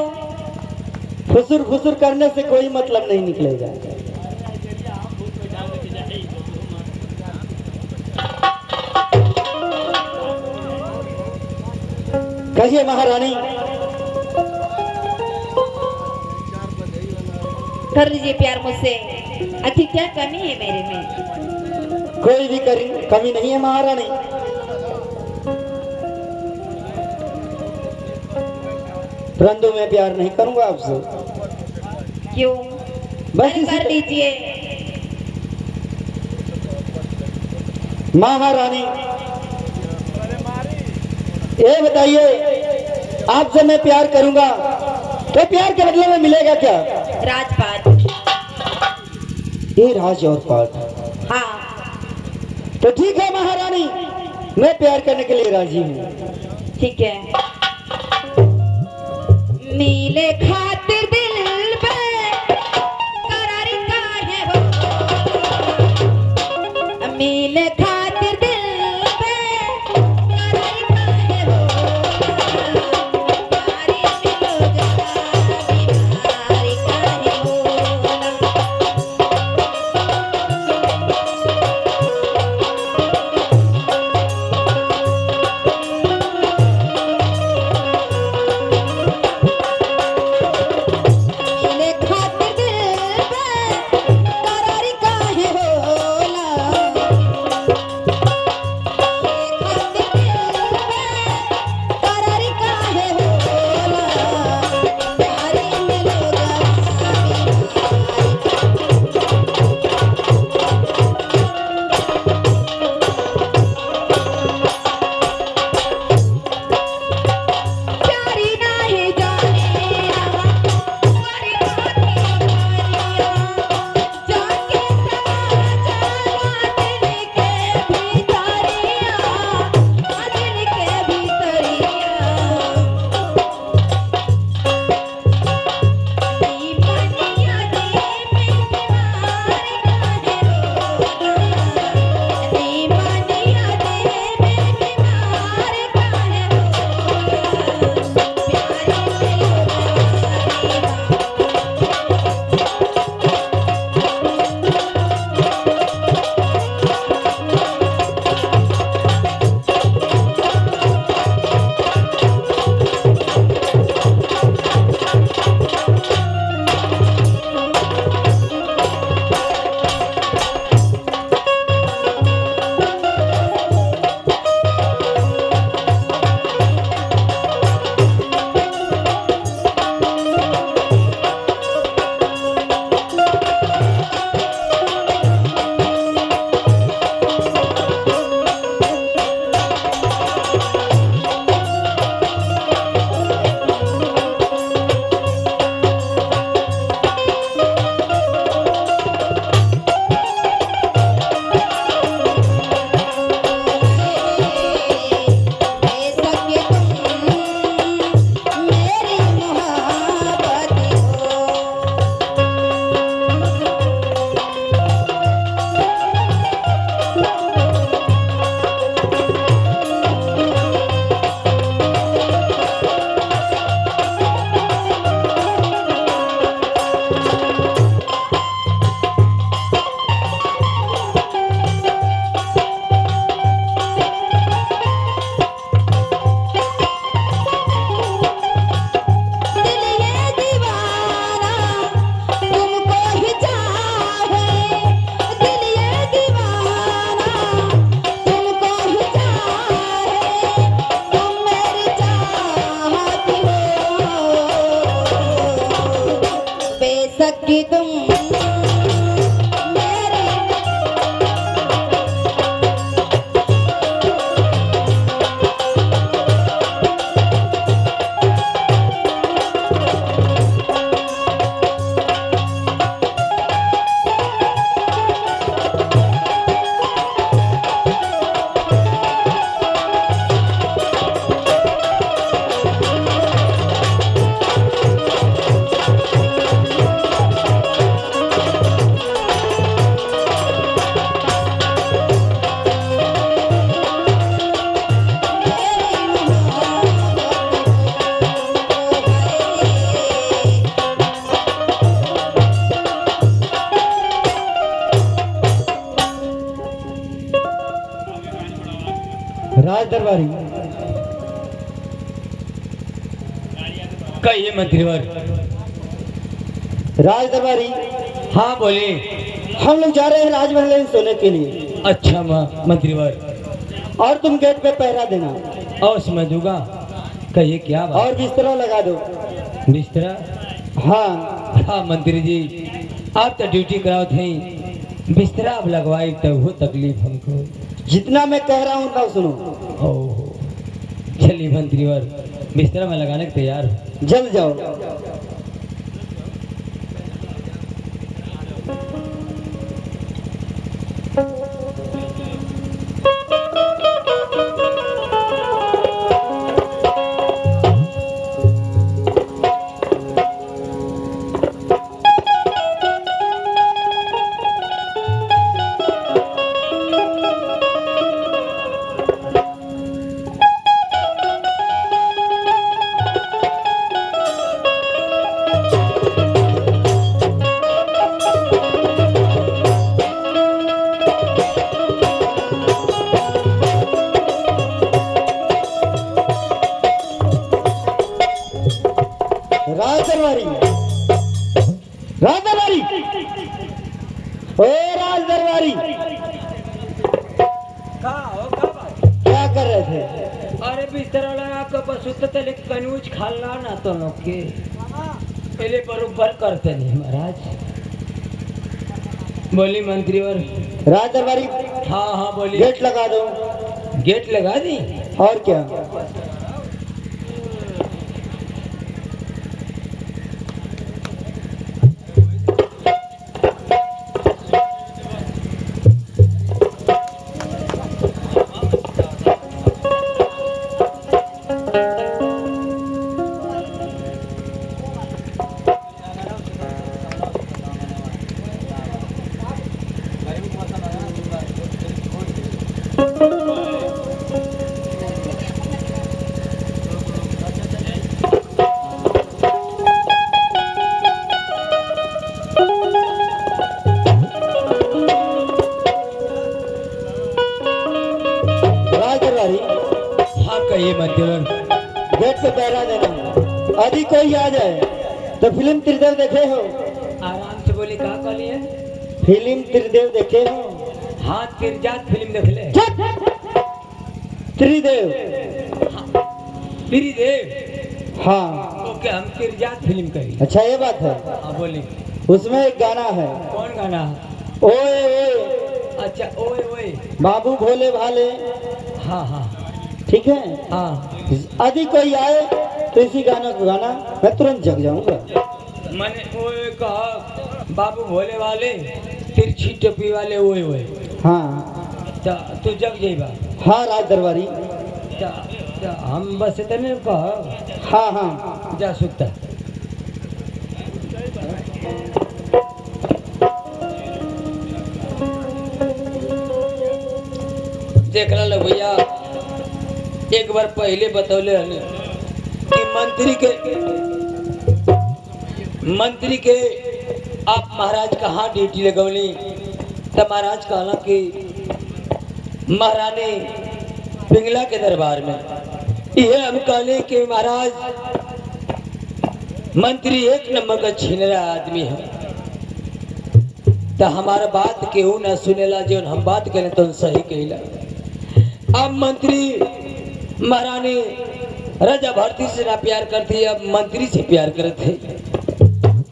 Speaker 3: फुसुर फुसुर करने से कोई मतलब नहीं निकलेगा। कहिए महारानी।
Speaker 5: कर लीजिए प्यार मुझसे। अच्छी क्या कमी है मेरे में?
Speaker 3: कोई भी कमी नहीं है महारानी। परंतु मैं प्यार नहीं करूंगा आपसे।
Speaker 5: क्यों?
Speaker 3: बस
Speaker 5: अरे कर लीजिए।
Speaker 3: महारानी, ये बताइए, आपसे मैं प्यार करूंगा तो प्यार के बदले में मिलेगा क्या?
Speaker 5: राजपाट।
Speaker 3: ये राज और पाठ।
Speaker 5: हाँ,
Speaker 3: तो ठीक है महारानी, मैं प्यार करने के लिए राजी हूँ।
Speaker 5: ठीक है। नीले खातिर दिल पे करार काहे हो? नीले खातिर दिल पे करार काहे हो? बीमारी मिलोगा, बीमारी काहे हो?
Speaker 3: दरबारी।
Speaker 1: कहिए मंत्रीवर।
Speaker 3: राज दरबारी,
Speaker 1: हाँ बोले।
Speaker 3: हम लोग जा रहे हैं राजमहल में सोने के लिए।
Speaker 1: अच्छा मंत्रीवर।
Speaker 3: और तुम गेट पे पहरा देना।
Speaker 1: और समझ दूंगा। कहिए क्या बात।
Speaker 3: और बिस्तरा लगा दो।
Speaker 1: बिस्तरा?
Speaker 3: हाँ
Speaker 1: हाँ मंत्री जी, आप तो ड्यूटी कराओ थे, बिस्तरा अब लगवाई तो वो तकलीफ हमको।
Speaker 3: जितना मैं कह रहा हूँ उतना सुनो।
Speaker 1: ओह चलिए मंत्रीवर, बिस्तरा में लगाने के तैयार हूँ।
Speaker 3: जल्द जाओ। राज दरबारी, राज दरबारी, ओ राज दरबारी, क्या कर रहे थे?
Speaker 1: अरे बिस्तरा लगा के बस उतते लेके कन्यूज खाला ना तो लोग के पहले बरोबर करते नहीं महाराज। बोली मंत्रीवर।
Speaker 3: राज दरबारी,
Speaker 1: हाँ हाँ बोली।
Speaker 3: गेट लगा दो।
Speaker 1: गेट लगा दी?
Speaker 3: और क्या?
Speaker 1: हाँ कहिए मंत्रीवर।
Speaker 3: गेट पे पहरा देना। यदि कोई आ जाए तो फिल्म त्रिदेव देखे हो?
Speaker 1: आराम से बोली। कहा कही है?
Speaker 3: फिल्म त्रिदेव देखे हो?
Speaker 1: हाँ तिरजात फिल्म देख ले।
Speaker 3: त्रिदेव।
Speaker 1: त्रिदेव?
Speaker 3: हाँ।
Speaker 1: ओके हम तिरजात फिल्म करी।
Speaker 3: अच्छा ये बात है।
Speaker 1: हाँ बोली।
Speaker 3: उसमें एक गाना है।
Speaker 1: कौन गाना?
Speaker 3: ओए ओए।
Speaker 1: अच्छा ओए ओए।
Speaker 3: बाबू भोले भाले।
Speaker 1: हाँ हाँ
Speaker 3: ठीक है।
Speaker 1: हाँ।
Speaker 3: यदि कोई आए तो इसी गाना को गाना, मैं तुरंत जग जाऊंगा।
Speaker 1: मैंने ओए कहा, बाबू भोले वाले, तिरछी टोपी वाले ओए ओए।
Speaker 3: हाँ
Speaker 1: तू जग जाइबा।
Speaker 3: हाँ राज दरबारी।
Speaker 1: हम बस इतने कहा।
Speaker 3: हाँ हाँ
Speaker 1: जा सुखता। देख लो भैया, एक बार पहले बतौले रहने कि मंत्री के आप महाराज कहाँ ड्यूटी लगौली, तब महाराज कहला कि महारानी पिंगला के दरबार में। यह हम कहले कि महाराज मंत्री एक नंबर का छिनरा आदमी है, तो हमारा बात केहू ना सुनेला, जो हम बात करें तो सही कहिला। अब मंत्री महारानी राजा भारती से ना प्यार करती, अब मंत्री से प्यार करते।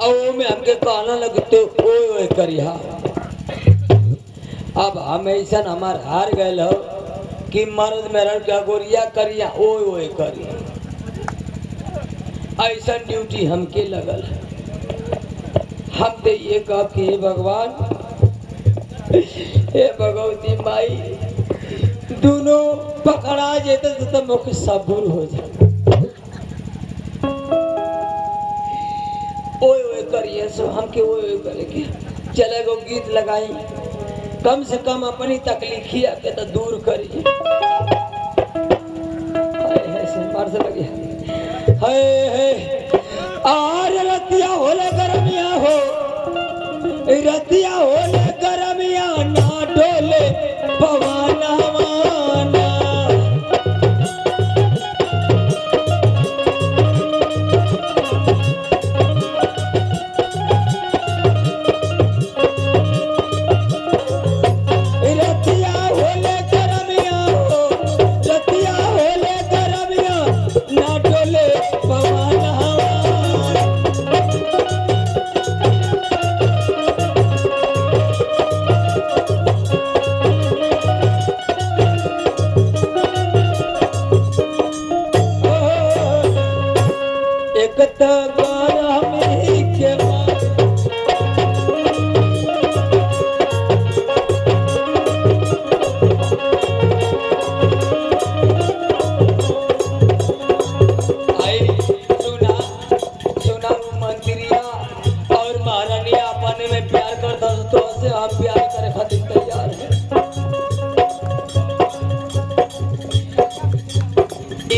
Speaker 1: और वो में हमके कहना लगते ओए ओए करिया। अब हम ऐसा हमार हार गए हो कि मर्द मेरा क्या गोरिया करिया ओए ओए करिया। ऐसा ड्यूटी हमके लगल। हम तो ये कह कि हे भगवान, हे भगवती माई, दोनों पकड़ा जेते तो मुख सबूर हो जाए। ओए ओए करिए सो हमके ओए ओए करे के चले गो गीत लगाई, कम से कम अपनी तकलीफिया के तो दूर करिए। से लगे आर रतिया होले गरमिया हो, रतिया होले गरमिया ना डोले पवाना माना।
Speaker 3: एक तगारा में के आई सुना सुना मंत्रिया और महारानिया अपने में प्यार करता तो से हम प्यार करे खातिर तैयार है।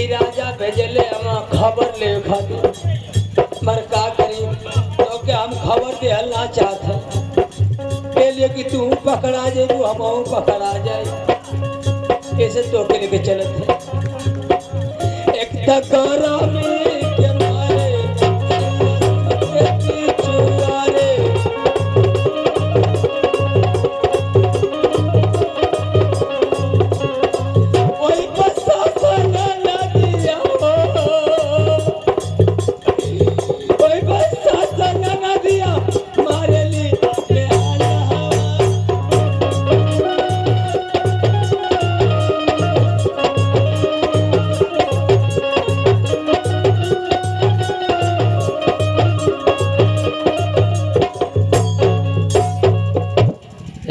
Speaker 3: ई राजा भेजले हम खबर ले खातिर मर का करी तो के हम खबर दे हलना चाहते के लिए कि तू पकड़ा जेबू हम पकड़ा जाए कैसे तो के लेके चलत है एक तगारा में के मारे एक चुरारे ओई बसा सना ना दिया हो ओई बसा सना ना दिया मारे ली ले आला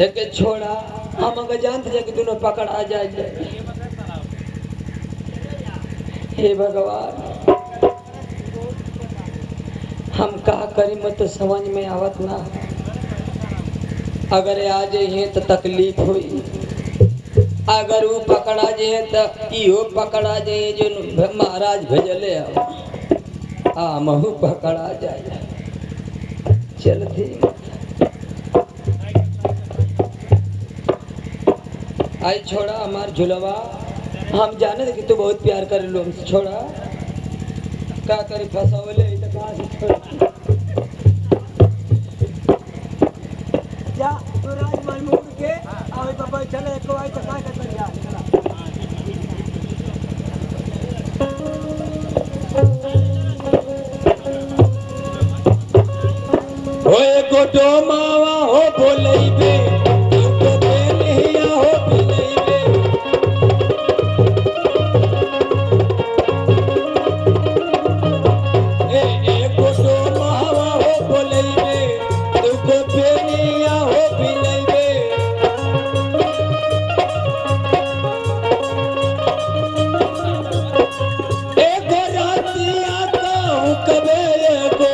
Speaker 3: एक छोड़ा हम अगर जानते हैं कि दोनों पकड़ा जाए। हे भगवान हम का करी मत तो समझ में आवत ना। अगर आ जाइए तो तकलीफ हुई अगर वो पकड़ा जाए तो इहो पकड़ा जाए जो महाराज भेजले महू पकड़ा जाए चलती आई छोड़ा हमार झुलवा हम जाने थे कि तू बहुत प्यार करे लो हमसे छोड़ा का करी फसावले तो कहाँ से छोड़ा
Speaker 1: जा तो राजमान मुड़ के और बाबा चले को आई तो का कर जा
Speaker 3: ओए गोटो मावा हो बोलैबे तो बेलिया हो बिलैबे ए गोटो मावा हो बोलैबे तो बेलिया हो बिलैबे एक रातिया कहूँ कबे एगो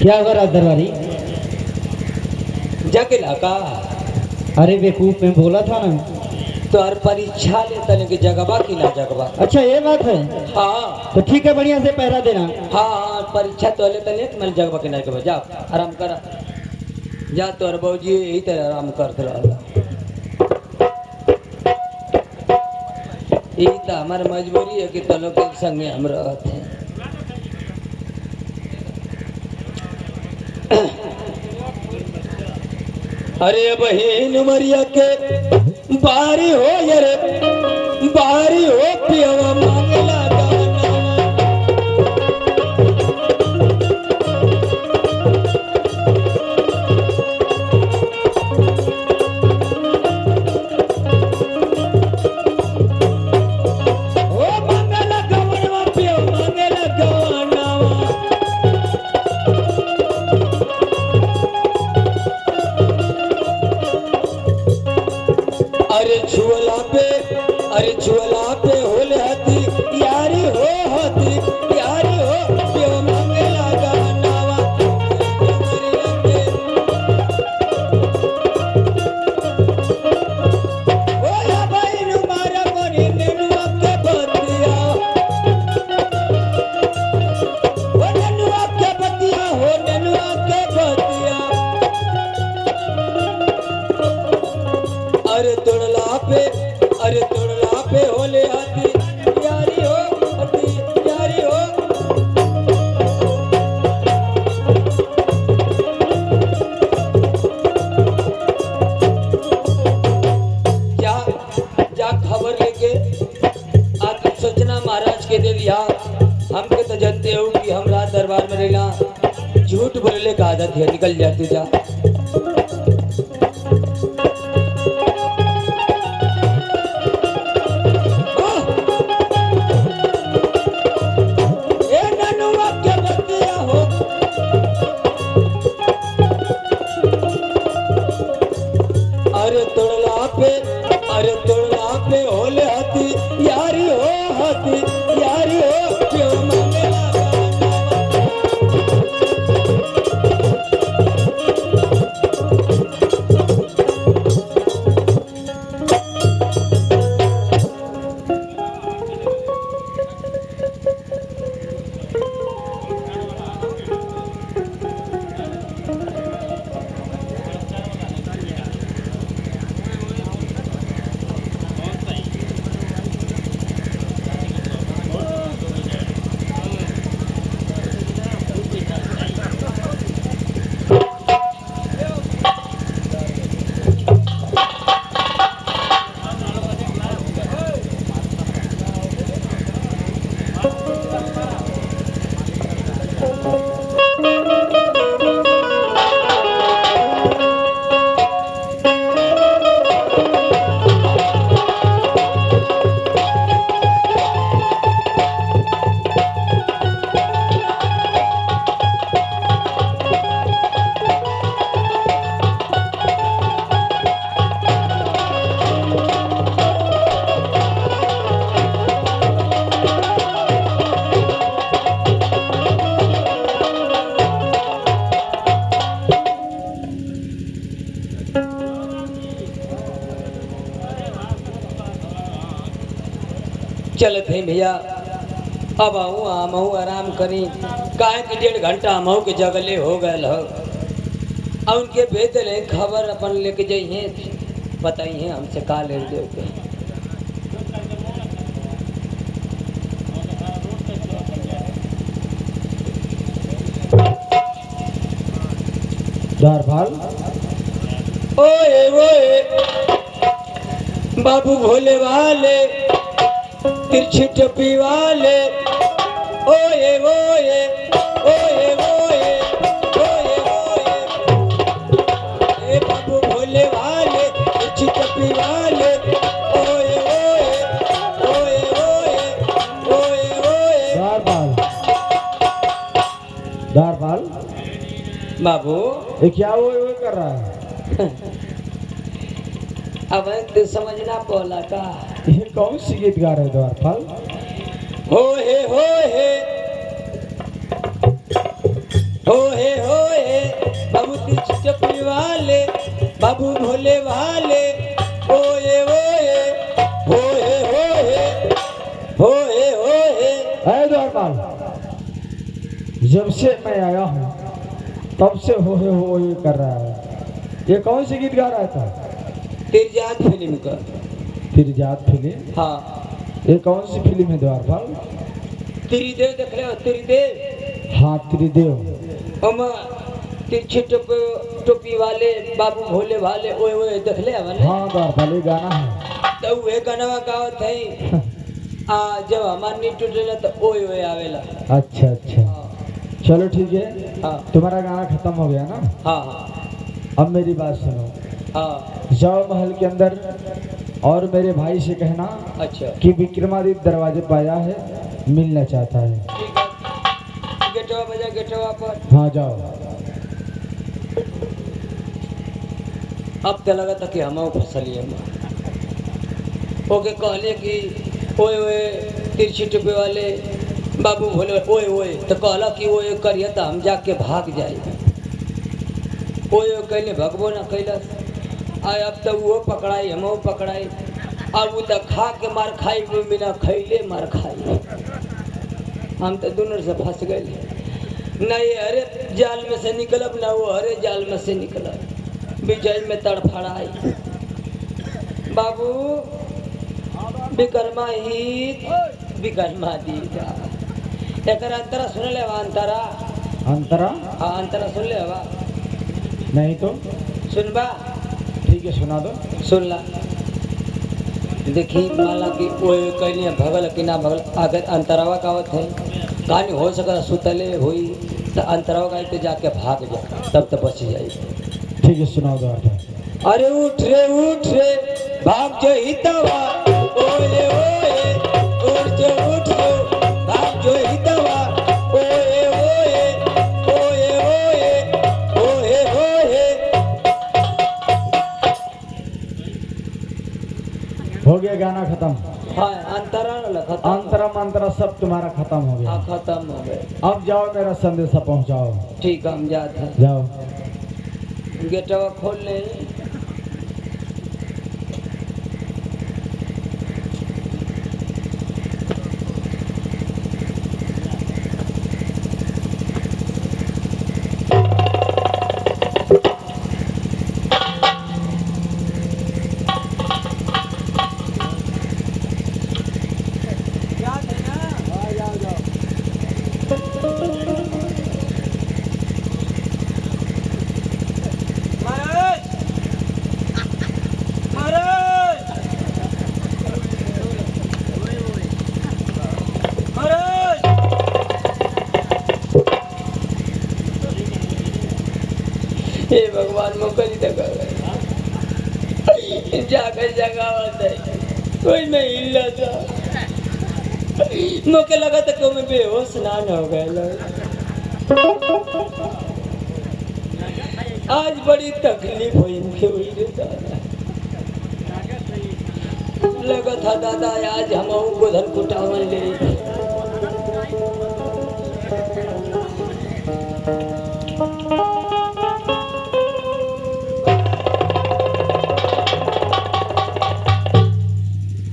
Speaker 2: क्या हो रहा दरबारी?
Speaker 3: जाके लाका
Speaker 2: अरे बेवकूफ मैं बोला था ना।
Speaker 3: तो हर परीक्षा ले तने के जगबा की ना जगबा।
Speaker 2: अच्छा ये बात है
Speaker 3: हाँ
Speaker 2: तो ठीक है बढ़िया से पहरा देना।
Speaker 3: हाँ परीक्षा तो ले तने मैं जगबा के ना के जा आराम कर जा तोर बौजी यही तरह आराम करते रह यही तो हमारी मजबूरी है कि तो लोग के संगे हम रहते हैं। अरे बहन मरिया के बारी हो रे बारी हो पियवा मांगला गाना ओ मांगला गाना पियवा मांगला गाना अरे झोला पे होले हती यारी हो क्यों मांगला गानावा ओला भाई नु मारा कोनी नेनुआ के बतिया ओ नेनुआ के बतिया हो नेनुआ के बतिया अरे तोड़ला पे होले हती यारी हो
Speaker 1: भैया हमके तो जानते हो कि हम रात दरबार में रहना झूठ बोलने का आदत है, निकल जा तू जा। ए ननुआ क्या बतिया हो, अरे तोड़ला पे होले हाथी यारी हो, हाथी यारी हो क्यों मांगेला चलत है भैया। अब आऊँ आमहू आराम करी, काहे कि 1.5 घंटा हमहू के जगले हो गए हो। और उनके भेज ले खबर अपन लेके जाइए, बताइए हमसे का ले दे के।
Speaker 3: द्वारपाल
Speaker 1: ओए ओए बाबू भोले वाले तिरछी टोपी वाले, ओए ओए ओए ओए ओए ओए, ए बाबू भोले वाले तिरछी टोपी वाले, ओए ओए ओए ओए ओए ओए।
Speaker 3: द्वारपाल द्वारपाल
Speaker 1: बाबू
Speaker 3: ये क्या वो कर रहा है?
Speaker 1: अब तो समझना बोला का
Speaker 3: ये कौन सी गीत गा रहे द्वारपाल?
Speaker 1: हो हे हो हे बाबू तिरछी वाले बाबू भोले वाले, ओए ओए होए होए होए।
Speaker 3: अरे द्वारपाल, जब से मैं आया हूँ तब से हो ये कर रहा है। ये कौन सी गीत गा रहा था?
Speaker 1: तिरजात फिल्म का।
Speaker 3: तिरजात फिल्म?
Speaker 1: हाँ।
Speaker 3: ये कौन सी फिल्म है द्वारपाल?
Speaker 1: त्रिदेव देख ले, त्रिदेव।
Speaker 3: हाँ त्रिदेव।
Speaker 1: हम तिरछी टोपी वाले बाबू भोले वाले, ओए ओए देख ले हमने।
Speaker 3: हाँ द्वारपाल ये गाना है।
Speaker 1: तो वे गाना गावत है जब हमार नींद टूटेला तो ओए ओए आवेला।
Speaker 3: अच्छा अच्छा, चलो ठीक है।
Speaker 1: हाँ
Speaker 3: तुम्हारा गाना खत्म हो गया ना?
Speaker 1: हाँ हाँ
Speaker 3: अब मेरी बात सुनो।
Speaker 1: हाँ।
Speaker 3: जाओ महल के अंदर और मेरे भाई से कहना
Speaker 1: अच्छा
Speaker 3: कि विक्रमादित्य दरवाजे पर आया है, मिलना चाहता है।
Speaker 1: ठीक है, गेटवा बजा, गेटवा पर।
Speaker 3: हाँ जाओ।
Speaker 1: अब तो लगा था कि हम फसलिए ओके कहले कि ओए ओए तिरछी टोपी वाले बाबू भोले ओए ओए, तो कहला कि ओए करिए तो हम जाके भाग जाए। ओए ओए कहले भगबो ना कैलस। आय अब तो वो पकड़ाई हम पकड़ाई, अब वो तो खा के मार खाई, वो बिना खैले मार खाई। हम तो दोनों से फंस गए, न ये हरे जाल में से निकलब ना वो हरे जाल में से निकलब, विजय में तड़फड़ाई। बाबू विकर्मा हित विकर्मा दीदा, एक अंतरा सुन ले अंतरा।
Speaker 3: अंतरा?
Speaker 1: हाँ अंतरा सुन ले हवा।
Speaker 3: नहीं तो
Speaker 1: सुनबा?
Speaker 3: ठीक है सुना दो।
Speaker 1: सुन ला। देखी माला की ओए कहनी भगल कि ना भगल, अगर अंतरावा कावत है कहानी हो सकता सुतले हुई तो अंतरावा का पे जाके भाग जा, तब तो बच जाए।
Speaker 3: ठीक है, सुनाओ द्वारपाल।
Speaker 1: अरे उठ रे भाग जो हितवा, ओए ओए उठ जो भाग जो हितवा, ओए ओए ओए ओए ओए ओए।
Speaker 3: हो गया गाना खत्म।
Speaker 1: हाँ अंतरा खत्म,
Speaker 3: अंतरा मंतरा सब तुम्हारा खत्म हो गया।
Speaker 1: हाँ खत्म हो गए।
Speaker 3: अब जाओ, मेरा संदेशा पहुंचाओ।
Speaker 1: ठीक है हम जाते हैं।
Speaker 3: जाओ।
Speaker 1: गेटवा खोल ले। हे भगवान मोकली तक जाकर जगावत है, कोई नहीं हिला था। मोके लगा था कि मैं बेहोश ना हो गए। आज बड़ी तकलीफ हुई मुझे, हुई लगा था दादा आज हम गोधन कुटावन ले।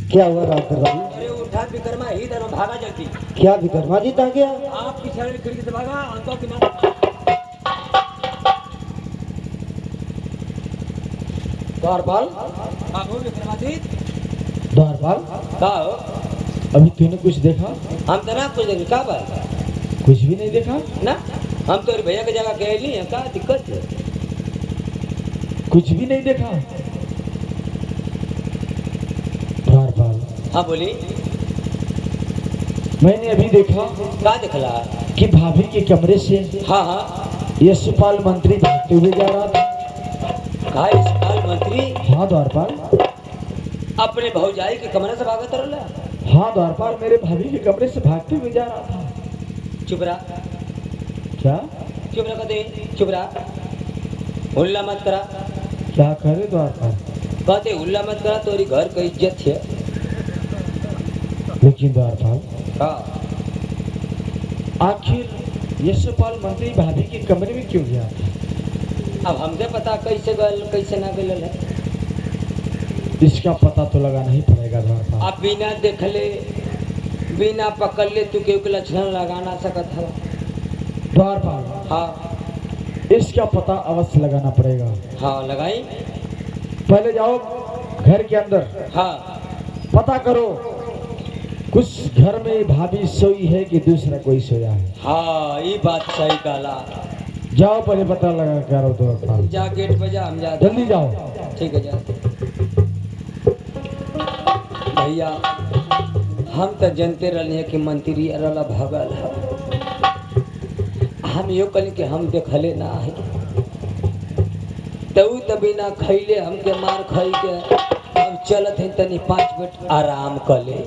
Speaker 3: क्या हुआ रात भाई?
Speaker 1: अरे उठा विक्रमा ही धर्म भागा जल्दी।
Speaker 3: क्या विक्रमा जी आ गया?
Speaker 1: आप पीछे खिड़की से भागा, अंतो की ना।
Speaker 3: द्वारपाल,
Speaker 1: हो विक्रमादित
Speaker 3: द्वारपाल,
Speaker 1: का हो?
Speaker 3: अभी तूने कुछ देखा?
Speaker 1: हम तो ना कुछ देखे का बात
Speaker 3: कुछ भी नहीं देखा?
Speaker 1: ना, हम तो भैया की जगह गए नहीं है, का दिक्कत है?
Speaker 3: कुछ भी नहीं देखा? द्वारपाल,
Speaker 1: हाँ बोली।
Speaker 3: मैंने अभी देखा
Speaker 1: का दिखला?
Speaker 3: कि भाभी के कमरे से
Speaker 1: हाँ हाँ,
Speaker 3: यशपाल मंत्री भागते हुए जा रहा था।
Speaker 1: का यशपाल मंत्री
Speaker 3: हाँ द्वारपाल,
Speaker 1: अपने भौजाई के कमरे से भागत रहला?
Speaker 3: हाँ द्वारपाल, मेरे भाभी के कमरे से भागते हुए जा रहा था।
Speaker 1: चुप रहा,
Speaker 3: क्या?
Speaker 1: चुप रहा दे, चुप रहा, हुल्ला मत करा।
Speaker 3: क्या करे द्वारपाल?
Speaker 1: कहते हुल्ला मत करा, तोरी घर की इज्जत है।
Speaker 3: लेकिन द्वारपाल,
Speaker 1: हाँ
Speaker 3: आखिर यशपाल मंत्री भाभी के कमरे में क्यों गया था?
Speaker 1: अब हमसे पता कैसे गल कैसे ना गल है।
Speaker 3: इसका पता तो लगाना ही पड़ेगा द्वारपाल।
Speaker 1: अब बिना देखले बिना पकड़ ले तू केहू के लक्षण लगा ना सकत है।
Speaker 3: द्वारपाल,
Speaker 1: हाँ
Speaker 3: इसका पता अवश्य लगाना पड़ेगा।
Speaker 1: हाँ लगाई।
Speaker 3: पहले जाओ घर के अंदर,
Speaker 1: हाँ
Speaker 3: पता करो कुछ घर में भाभी सोई है कि दूसरा कोई सोया है।
Speaker 1: हाँ ये बात सही कहला।
Speaker 3: जाओ पहले पता लगा करो द्वारपाल।
Speaker 1: जा गेट पे जा, हम जाते।
Speaker 3: जल्दी जाओ।
Speaker 1: ठीक है जा। भैया हम तो जानते रहे कि मंत्री अरला भगल है, हम यो कहली कि हम देखले ना है, तू तो बिना खैले हमके मार खाई के हम चलत हैं तनी 5 मिनट आराम कर ले।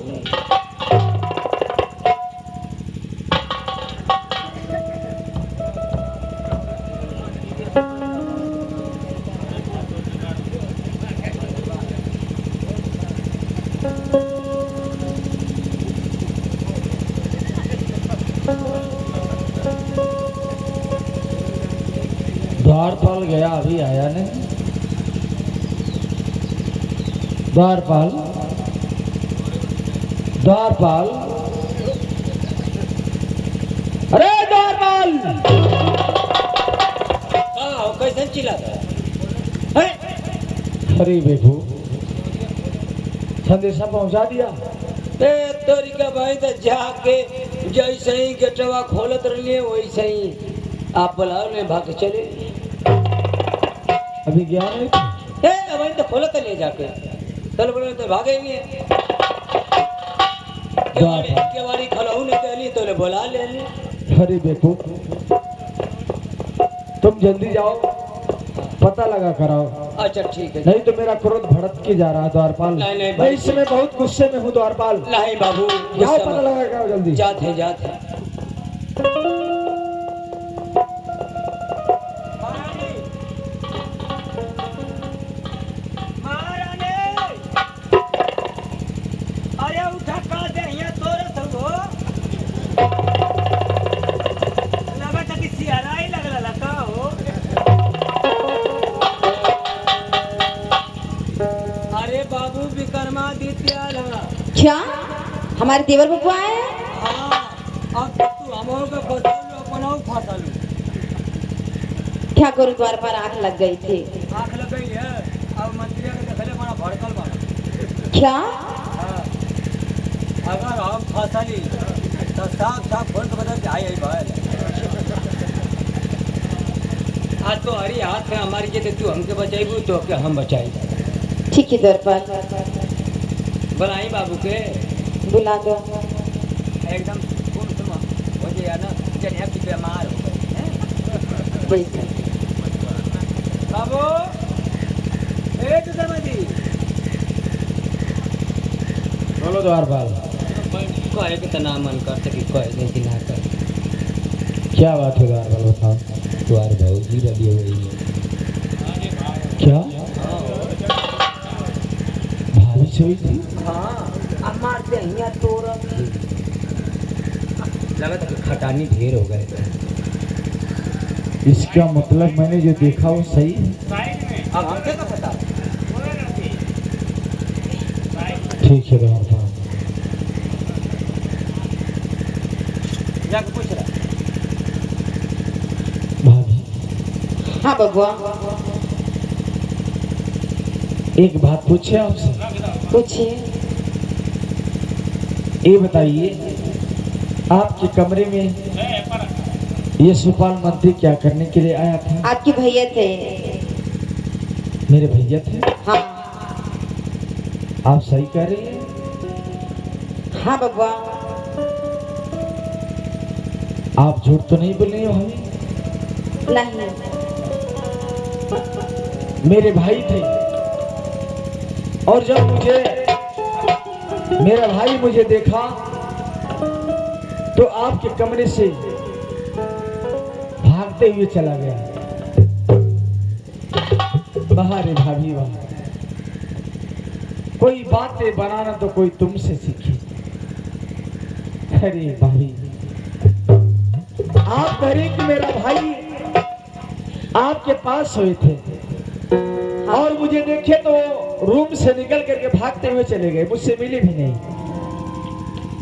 Speaker 3: द्वारपाल गया, अभी आया नहीं। द्वारपाल, द्वारपाल, अरे द्वारपाल!
Speaker 1: कैसे चिल्लाता है?
Speaker 3: अरे बेबू, संदेशा पहुंचा दिया?
Speaker 1: ए तोरी का भाई तो जाके जैसे ही गेटवा खोलत रही वैसे ही आप बुलाओ ले भाग चले।
Speaker 3: अभी गया नहीं?
Speaker 1: ए भाई तो खोलत ले जाके चल बोले तो भागे भी है केवाड़ी खलहू नहीं कहली तो ले बोला ले ली।
Speaker 3: अरे बेटू तुम जल्दी जाओ, पता लगा कराओ,
Speaker 1: अच्छा ठीक है।
Speaker 3: नहीं तो मेरा क्रोध भड़क के जा रहा है द्वारपाल।
Speaker 1: नहीं, नहीं,
Speaker 3: मैं इस समय बहुत गुस्से में हूँ द्वारपाल।
Speaker 1: नहीं बाबू
Speaker 3: जाओ पता लगा कराओ जल्दी।
Speaker 1: जाते जाते
Speaker 2: अरे उठा का दे यहाँ तोरे संगो लगा था कि सियारा ही लगला लगा हो। अरे बाबू विक्रमादित्य आला।
Speaker 5: क्या हमारे देवर बबुआ है?
Speaker 2: हाँ अब तू हमों के फसलू अपना फसलू
Speaker 5: क्या करूँ द्वार पर आंख लग गई थी।
Speaker 2: आँख लग गई है। अब मंत्री के देखले बड़ा भड़कल बा।
Speaker 5: क्या
Speaker 2: हाँ, अगर हम फसली तो साफ साफ फोन बदल जाए भाई। आज तो हरी हाथ में हमारी के तू हमके बचाईबू तो क्या हम बचाई।
Speaker 5: ठीक है द्वारपाल,
Speaker 2: बनाई बाबू के
Speaker 5: बुला दो।
Speaker 2: एकदम खूब सुनो हो जाए ना जनिया की बीमार हो गई हैं?
Speaker 5: बिल्कुल।
Speaker 2: बाबू ए तो समझी
Speaker 3: बोलो द्वारपाल।
Speaker 2: कहे के तना मन कर सकी कहे नहीं कि ना कर।
Speaker 3: क्या बात है द्वारपाल बताओ।
Speaker 2: तुम्हारे भौजी रही हुई है।
Speaker 3: क्या भाभी से हुई थी?
Speaker 2: हाँ अब मारते हैं यहाँ तोड़ लगा था कि खटानी ढेर हो गए।
Speaker 3: इसका मतलब मैंने जो देखा वो सही है।
Speaker 2: अब हमसे का पता।
Speaker 3: ठीक है द्वारपाल।
Speaker 2: जाके पूछ रहा।
Speaker 3: भाभी
Speaker 5: हाँ बबुआ
Speaker 3: एक बात पूछे आपसे।
Speaker 5: पूछिए।
Speaker 3: ये बताइए आपके कमरे में ये सुपाल मंत्री क्या करने के लिए आया था?
Speaker 5: आपके भैया थे।
Speaker 3: मेरे भैया थे?
Speaker 5: हाँ
Speaker 3: आप सही कह रही हैं?
Speaker 5: हाँ बबुआ।
Speaker 3: आप झूठ तो नहीं बोल रही हो हमें?
Speaker 5: नहीं
Speaker 3: मेरे भाई थे और जब मेरा भाई मुझे देखा तो आपके कमरे से भागते हुए चला गया। बाहर है भाभी वाह। कोई बातें बनाना तो कोई तुमसे सीखी। अरे भाभी आप कह रही कि मेरा भाई आपके पास सोए थे और मुझे देखे तो रूम से निकल करके भागते हुए चले गए, मुझसे मिले भी नहीं,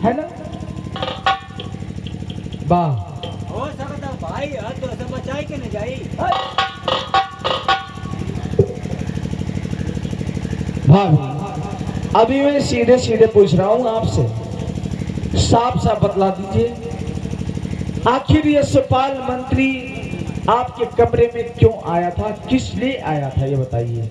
Speaker 3: है ना? वाह
Speaker 2: हो सकता भाई है तो सब बचाई के न जाई।
Speaker 3: भाभी अभी मैं सीधे सीधे पूछ रहा हूँ आपसे, साफ साफ बतला दीजिए आखिर ये सुपाल मंत्री आपके कमरे में क्यों आया था, किस लिए आया था, ये बताइए।